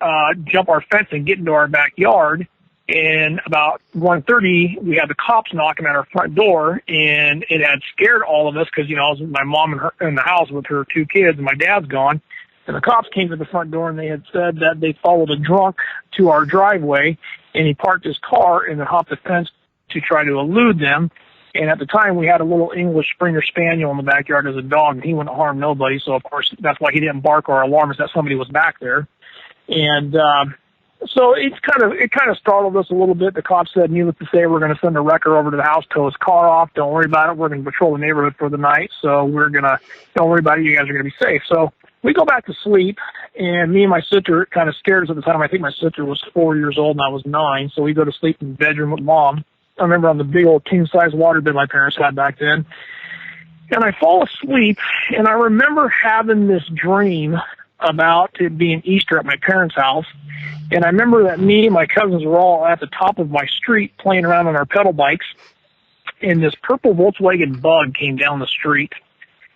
jump our fence and get into our backyard. And about 1:30, we had the cops knocking at our front door, and it had scared all of us because, I was with my mom and her in the house with her 2 kids, and my dad's gone. And the cops came to the front door, and they had said that they followed a drunk to our driveway, and he parked his car and then hopped the fence to try to elude them. And at the time, we had a little English Springer Spaniel in the backyard as a dog, and he wouldn't harm nobody. So, of course, that's why he didn't bark or alarm us that somebody was back there. And so it kind of startled us a little bit. The cops said, needless to say, we're going to send a wrecker over to the house, tow his car off. Don't worry about it. We're going to patrol the neighborhood for the night. So don't worry about it. You guys are going to be safe. So we go back to sleep, and me and my sister, kind of scared us at the time. I think my sister was 4 years old and I was 9. So we go to sleep in the bedroom with Mom. I remember on the big old king-size waterbed my parents had back then. And I fall asleep, and I remember having this dream about it being Easter at my parents' house. And I remember that me and my cousins were all at the top of my street playing around on our pedal bikes, and this purple Volkswagen Bug came down the street.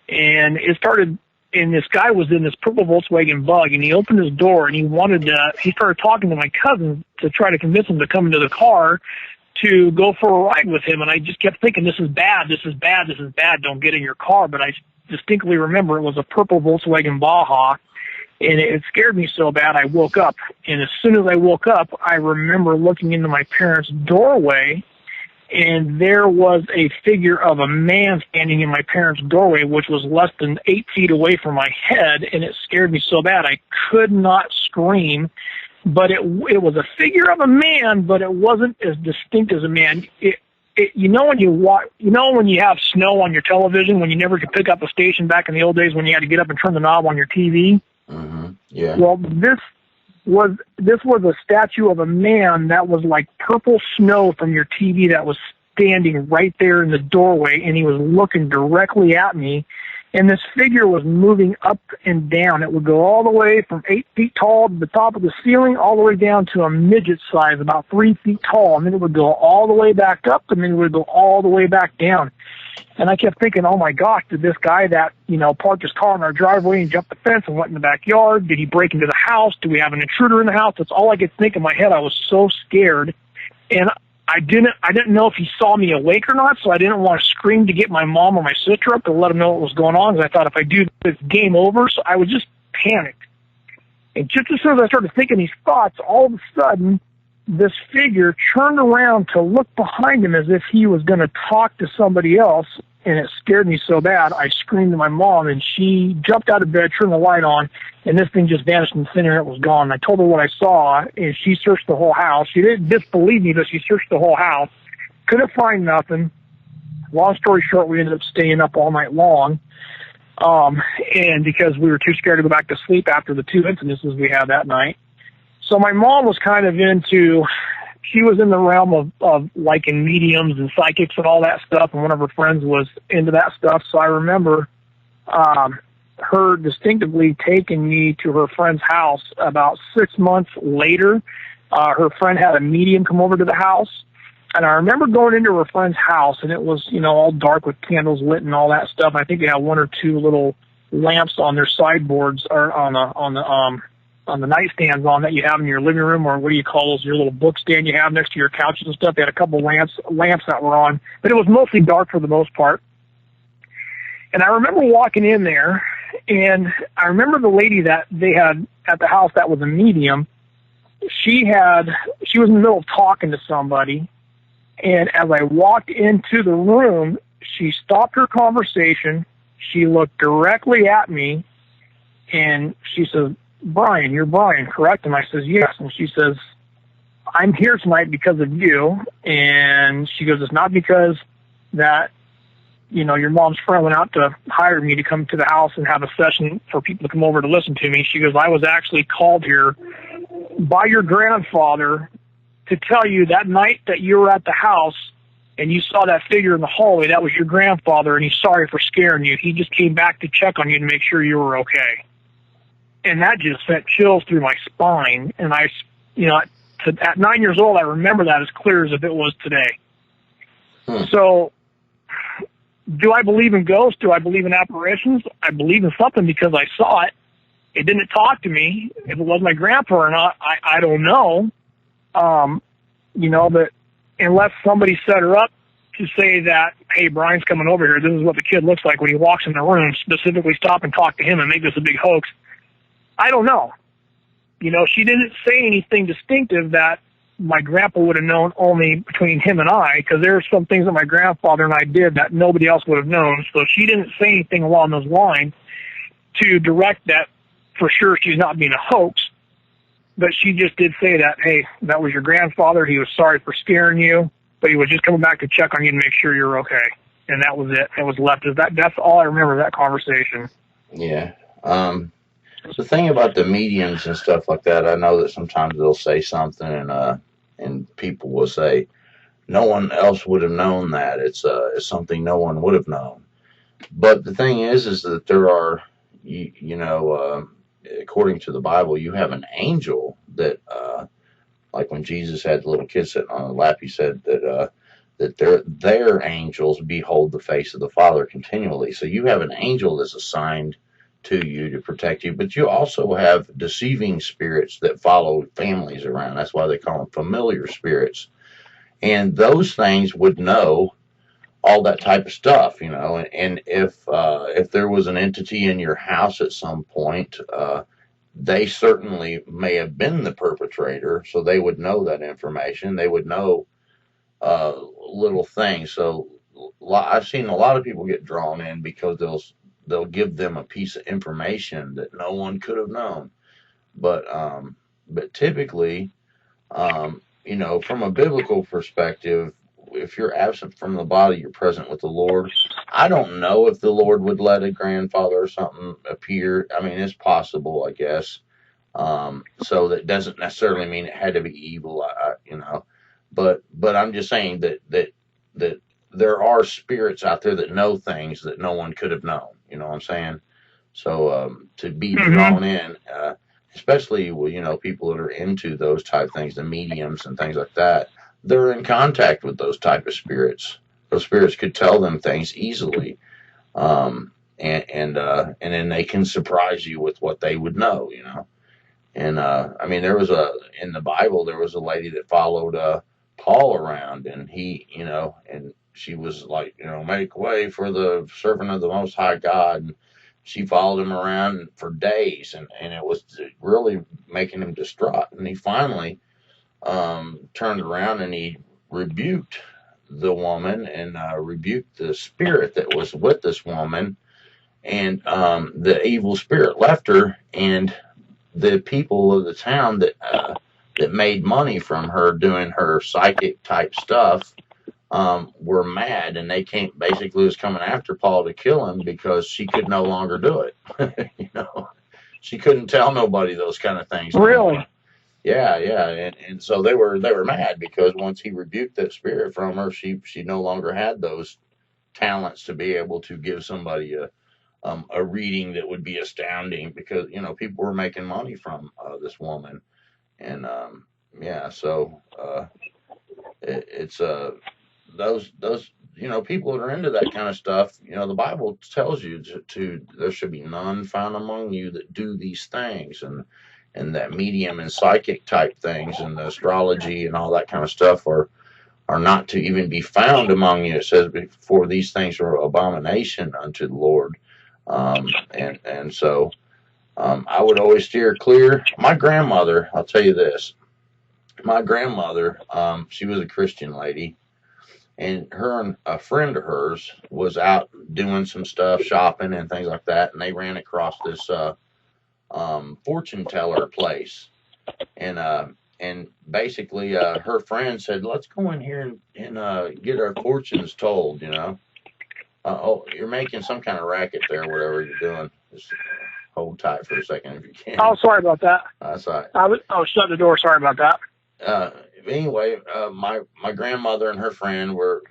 And this guy was in this purple Volkswagen Bug, and he opened his door, and he started talking to my cousin to try to convince him to come into the car to go for a ride with him. And I just kept thinking, this is bad, don't get in your car. But I distinctly remember it was a purple Volkswagen Baja, and it scared me so bad I woke up. And as soon as I woke up, I remember looking into my parents' doorway, and there was a figure of a man standing in my parents' doorway, which was less than 8 feet away from my head, and it scared me so bad I could not scream. But it was a figure of a man, but it wasn't as distinct as a man. When you have snow on your television, when you never could pick up a station back in the old days when you had to get up and turn the knob on your TV? Mm-hmm. Yeah. Well, this was a statue of a man that was like purple snow from your TV that was standing right there in the doorway, and he was looking directly at me. and this figure was moving up and down. It would go all the way from 8 feet tall to the top of the ceiling, all the way down to a midget size, about 3 feet tall, and then it would go all the way back up, and then it would go all the way back down. And I kept thinking, oh my gosh, did this guy that, parked his car in our driveway and jumped the fence and went in the backyard, did he break into the house? Do we have an intruder in the house? That's all I could think in my head. I was so scared. And I didn't know if he saw me awake or not, so I didn't want to scream to get my mom or my sister up to let them know what was going on, because I thought if I do this, game over. So I was just panicked. And just as soon as I started thinking these thoughts, all of a sudden, this figure turned around to look behind him as if he was going to talk to somebody else, and it scared me so bad, I screamed to my mom, and she jumped out of bed, turned the light on, and this thing just vanished in thin air. It was gone. I told her what I saw, and she searched the whole house. She didn't disbelieve me, but she searched the whole house. Couldn't find nothing. Long story short, we ended up staying up all night long, and because we were too scared to go back to sleep after the 2 incidences we had that night. So my mom was kind of she was in the realm of liking mediums and psychics and all that stuff, and one of her friends was into that stuff. So I remember her distinctively taking me to her friend's house about 6 months later. Her friend had a medium come over to the house, and I remember going into her friend's house, and it was, all dark with candles lit and all that stuff. I think they had 1 or 2 little lamps on their sideboards, or on the nightstands that you have in your living room, or what do you call those, your little book stand you have next to your couches and stuff. They had a couple lamps that were on, but it was mostly dark for the most part. And I remember walking in there, and I remember the lady that they had at the house that was a medium. She was in the middle of talking to somebody, and as I walked into the room, she stopped her conversation. She looked directly at me, and she said, "Bryan, you're Bryan, correct?" And I says, "Yes." And she says, "I'm here tonight because of you." And she goes, "It's not because that, your mom's friend went out to hire me to come to the house and have a session for people to come over to listen to me." She goes, "I was actually called here by your grandfather to tell you that night that you were at the house and you saw that figure in the hallway, that was your grandfather, and he's sorry for scaring you. He just came back to check on you to make sure you were okay." And that just sent chills through my spine. And at 9 years old, I remember that as clear as if it was today. So, do I believe in ghosts? Do I believe in apparitions? I believe in something because I saw it. It didn't talk to me. If it was my grandpa or not, I don't know. But unless somebody set her up to say that, "Hey, Bryan's coming over here. This is what the kid looks like when he walks in the room. Specifically stop and talk to him and make this a big hoax." I don't know. She didn't say anything distinctive that my grandpa would have known only between him and I, because there are some things that my grandfather and I did that nobody else would have known. So she didn't say anything along those lines to direct that for sure she's not being a hoax. But she just did say that, "Hey, that was your grandfather. He was sorry for scaring you, but he was just coming back to check on you to make sure you're okay." And that was it. It was left as that. That's all I remember of that conversation. Yeah. The thing about the mediums and stuff like that, I know that sometimes they'll say something, and people will say, "No one else would have known that. It's something no one would have known." But the thing is that there are, according to the Bible, you have an angel that, like when Jesus had the little kid sitting on the lap, he said that their angels behold the face of the Father continually. So you have an angel that's assigned to you to protect you, but you also have deceiving spirits that follow families around. That's why they call them familiar spirits. And those things would know all that type of stuff, and if there was an entity in your house at some point, they certainly may have been the perpetrator, so they would know that information. They would know little things. So I've seen a lot of people get drawn in because they'll give them a piece of information that no one could have known. But typically, from a biblical perspective, if you're absent from the body, you're present with the Lord. I don't know if the Lord would let a grandfather or something appear. I mean, it's possible, I guess. So that doesn't necessarily mean it had to be evil, But I'm just saying that there are spirits out there that know things that no one could have known. You know what I'm saying? So to be drawn in, especially people that are into those type things, the mediums and things like that, they're in contact with those type of spirits. Those spirits could tell them things easily, and then they can surprise you with what they would know. And I mean, there was in the Bible there was a lady that followed Paul around, and and she was like, make way for the servant of the Most High God. And she followed him around for days, and it was really making him distraught. And he finally turned around and he rebuked the woman and rebuked the spirit that was with this woman, and the evil spirit left her, and the people of the town that made money from her doing her psychic type stuff were mad, and they basically was coming after Paul to kill him because she could no longer do it. She couldn't tell nobody those kind of things Really? anymore. Yeah, and so they were mad because once he rebuked that spirit from her, she no longer had those talents to be able to give somebody a reading that would be astounding, because people were making money from this woman. And so it's those people that are into that kind of stuff. The Bible tells you to there should be none found among you that do these things, and that medium and psychic type things and the astrology and all that kind of stuff are not to even be found among you. It says, for these things are abomination unto the Lord. And so I would always steer clear. My grandmother, I'll tell you this, my grandmother, she was a Christian lady, and her and a friend of hers was out doing some stuff, shopping and things like that, and they ran across this fortune teller place, and basically her friend said, let's go in here and get our fortunes told. Oh, you're making some kind of racket there, whatever you're doing. Just hold tight for a second if you can. Oh, sorry about that. That's all right. I was shut the door. Sorry about that. Anyway, my grandmother and her friend were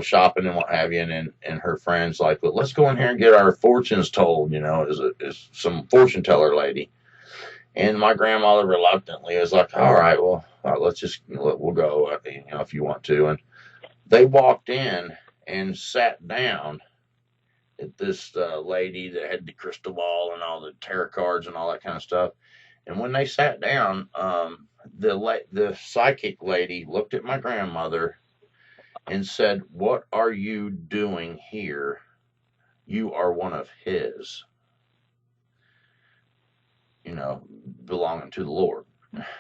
shopping and what have you, and her friend's like, well, let's go in here and get our fortunes told. Is some fortune teller lady, and my grandmother reluctantly was like, all right, well, we'll go, if you want to. And they walked in and sat down at this lady that had the crystal ball and all the tarot cards and all that kind of stuff. And when they sat down, the psychic lady looked at my grandmother and said, what are you doing here? You are one of his, belonging to the Lord.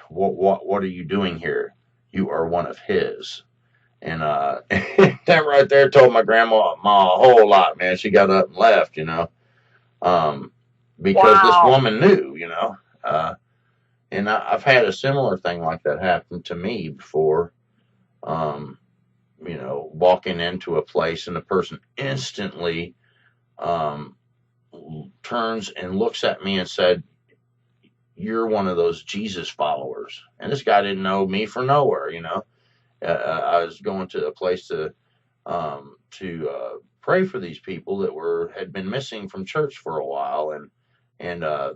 What are you doing here? You are one of his. And that right there told my grandma a whole lot, man. She got up and left, because this woman knew, and I've had a similar thing like that happen to me before. Walking into a place and the person instantly turns and looks at me and said, you're one of those Jesus followers. And this guy didn't know me from nowhere, I was going to a place to pray for these people that had been missing from church for a while, and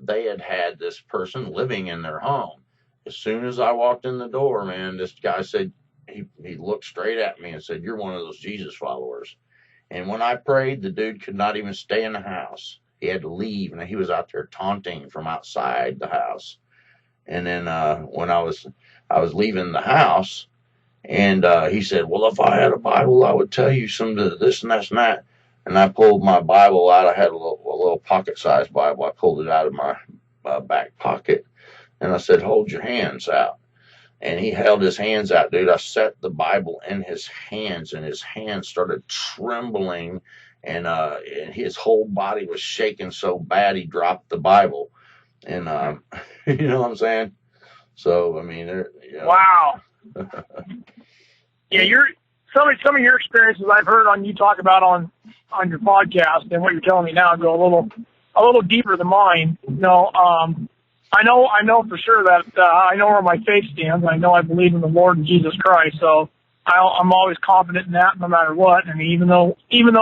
they had this person living in their home. As soon as I walked in the door, man, this guy said, he looked straight at me and said, you're one of those Jesus followers. And when I prayed, the dude could not even stay in the house. He had to leave, and he was out there taunting from outside the house. And then when I was leaving the house, and he said, well, if I had a Bible, I would tell you some of this and that and that. And I pulled my Bible out. I had a little pocket-sized Bible. I pulled it out of my back pocket. And I said, hold your hands out. And he held his hands out, dude. I set the Bible in his hands, and his hands started trembling. And his whole body was shaking so bad he dropped the Bible. And you know what I'm saying? So, I mean, Wow. Yeah, some of your experiences I've heard on you talk about on your podcast, and what you're telling me now go a little deeper than mine. I know for sure that I know where my faith stands. I know I believe in the Lord Jesus Christ. So I'm always confident in that, no matter what. I mean, even though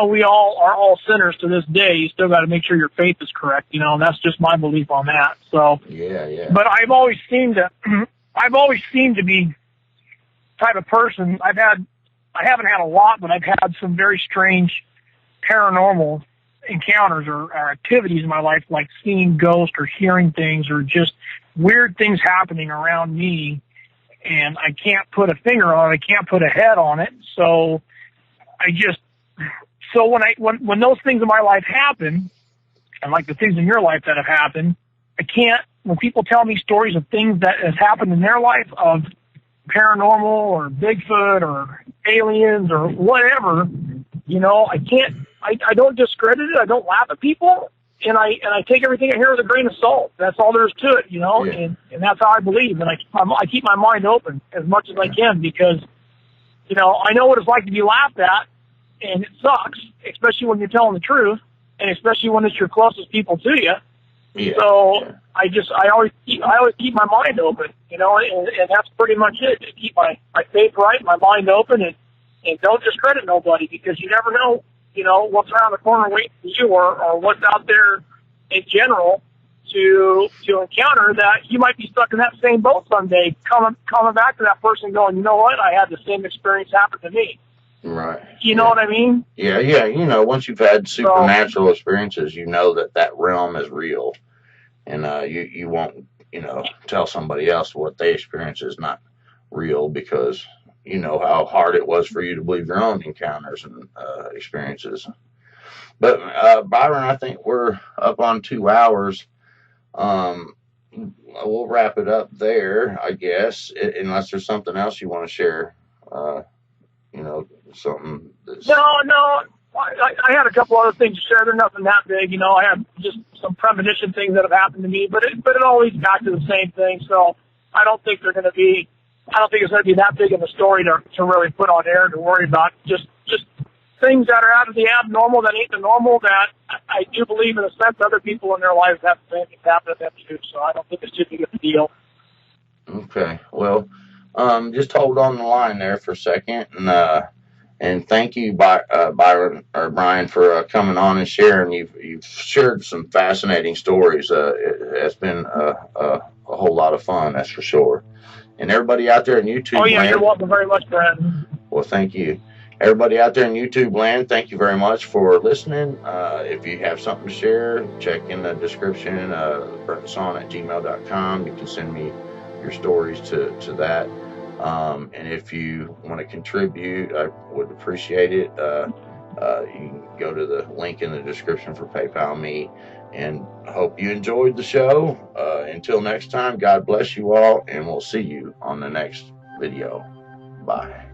we all are all sinners to this day, you still got to make sure your faith is correct. You know, and that's just my belief on that. So, yeah. But I've always seemed to be type of person. I haven't had a lot, but I've had some very strange paranormal encounters or activities in my life, like seeing ghosts or hearing things or just weird things happening around me. And I can't put a finger on it. I can't put a head on it. So when those things in my life happen, and like the things in your life that have happened, when people tell me stories of things that has happened in their life of paranormal or Bigfoot or aliens or whatever, you know, I don't discredit it. I don't laugh at people. And I take everything I hear with a grain of salt. That's all there is to it, you know, Yeah. and that's how I believe. And I keep my mind open as much as I can because, you know, I know what it's like to be laughed at, and it sucks, especially when you're telling the truth, and especially when it's your closest people to you. Yeah. So yeah. I always keep my mind open, you know, and that's pretty much it. To keep my faith right, my mind open, and don't discredit nobody because you never know. You know, what's around the corner waiting for you or what's out there in general to encounter that you might be stuck in that same boat someday, coming back to that person going, you know what, I had the same experience happen to me. Right. You know what I mean? Yeah. You know, once you've had supernatural experiences, you know that realm is real. And you won't, you know, tell somebody else what they experience is not real because you know how hard it was for you to believe your own encounters and experiences. But Byron, I think we're up on 2 hours. Um, we'll wrap it up there, I guess, unless there's something else you want to share. You know, something that's No. I had a couple other things to share. They're nothing that big, you know. I have just some premonition things that have happened to me, but it all leads back to the same thing. So I don't think it's going to be that big of a story to really put on air to worry about. Just things that are out of the abnormal that ain't the normal that I do believe in a sense other people in their lives have the same things happen to them too. So I don't think it's too big of a deal. okay. Well, just hold on the line there for a second, and thank you, Byron or Bryan, for coming on and sharing. You've shared some fascinating stories. It has been a whole lot of fun, that's for sure. And everybody out there in YouTube Oh yeah, land, you're welcome very much, Brad. well, thank you. Everybody out there in YouTube land, thank you very much for listening. If you have something to share, check in the description, brentonsawin@gmail.com. You can send me your stories to that. And if you want to contribute, I would appreciate it. You can go to the link in the description for PayPal me. And I hope you enjoyed the show. Until next time, God bless you all, and we'll see you on the next video. Bye.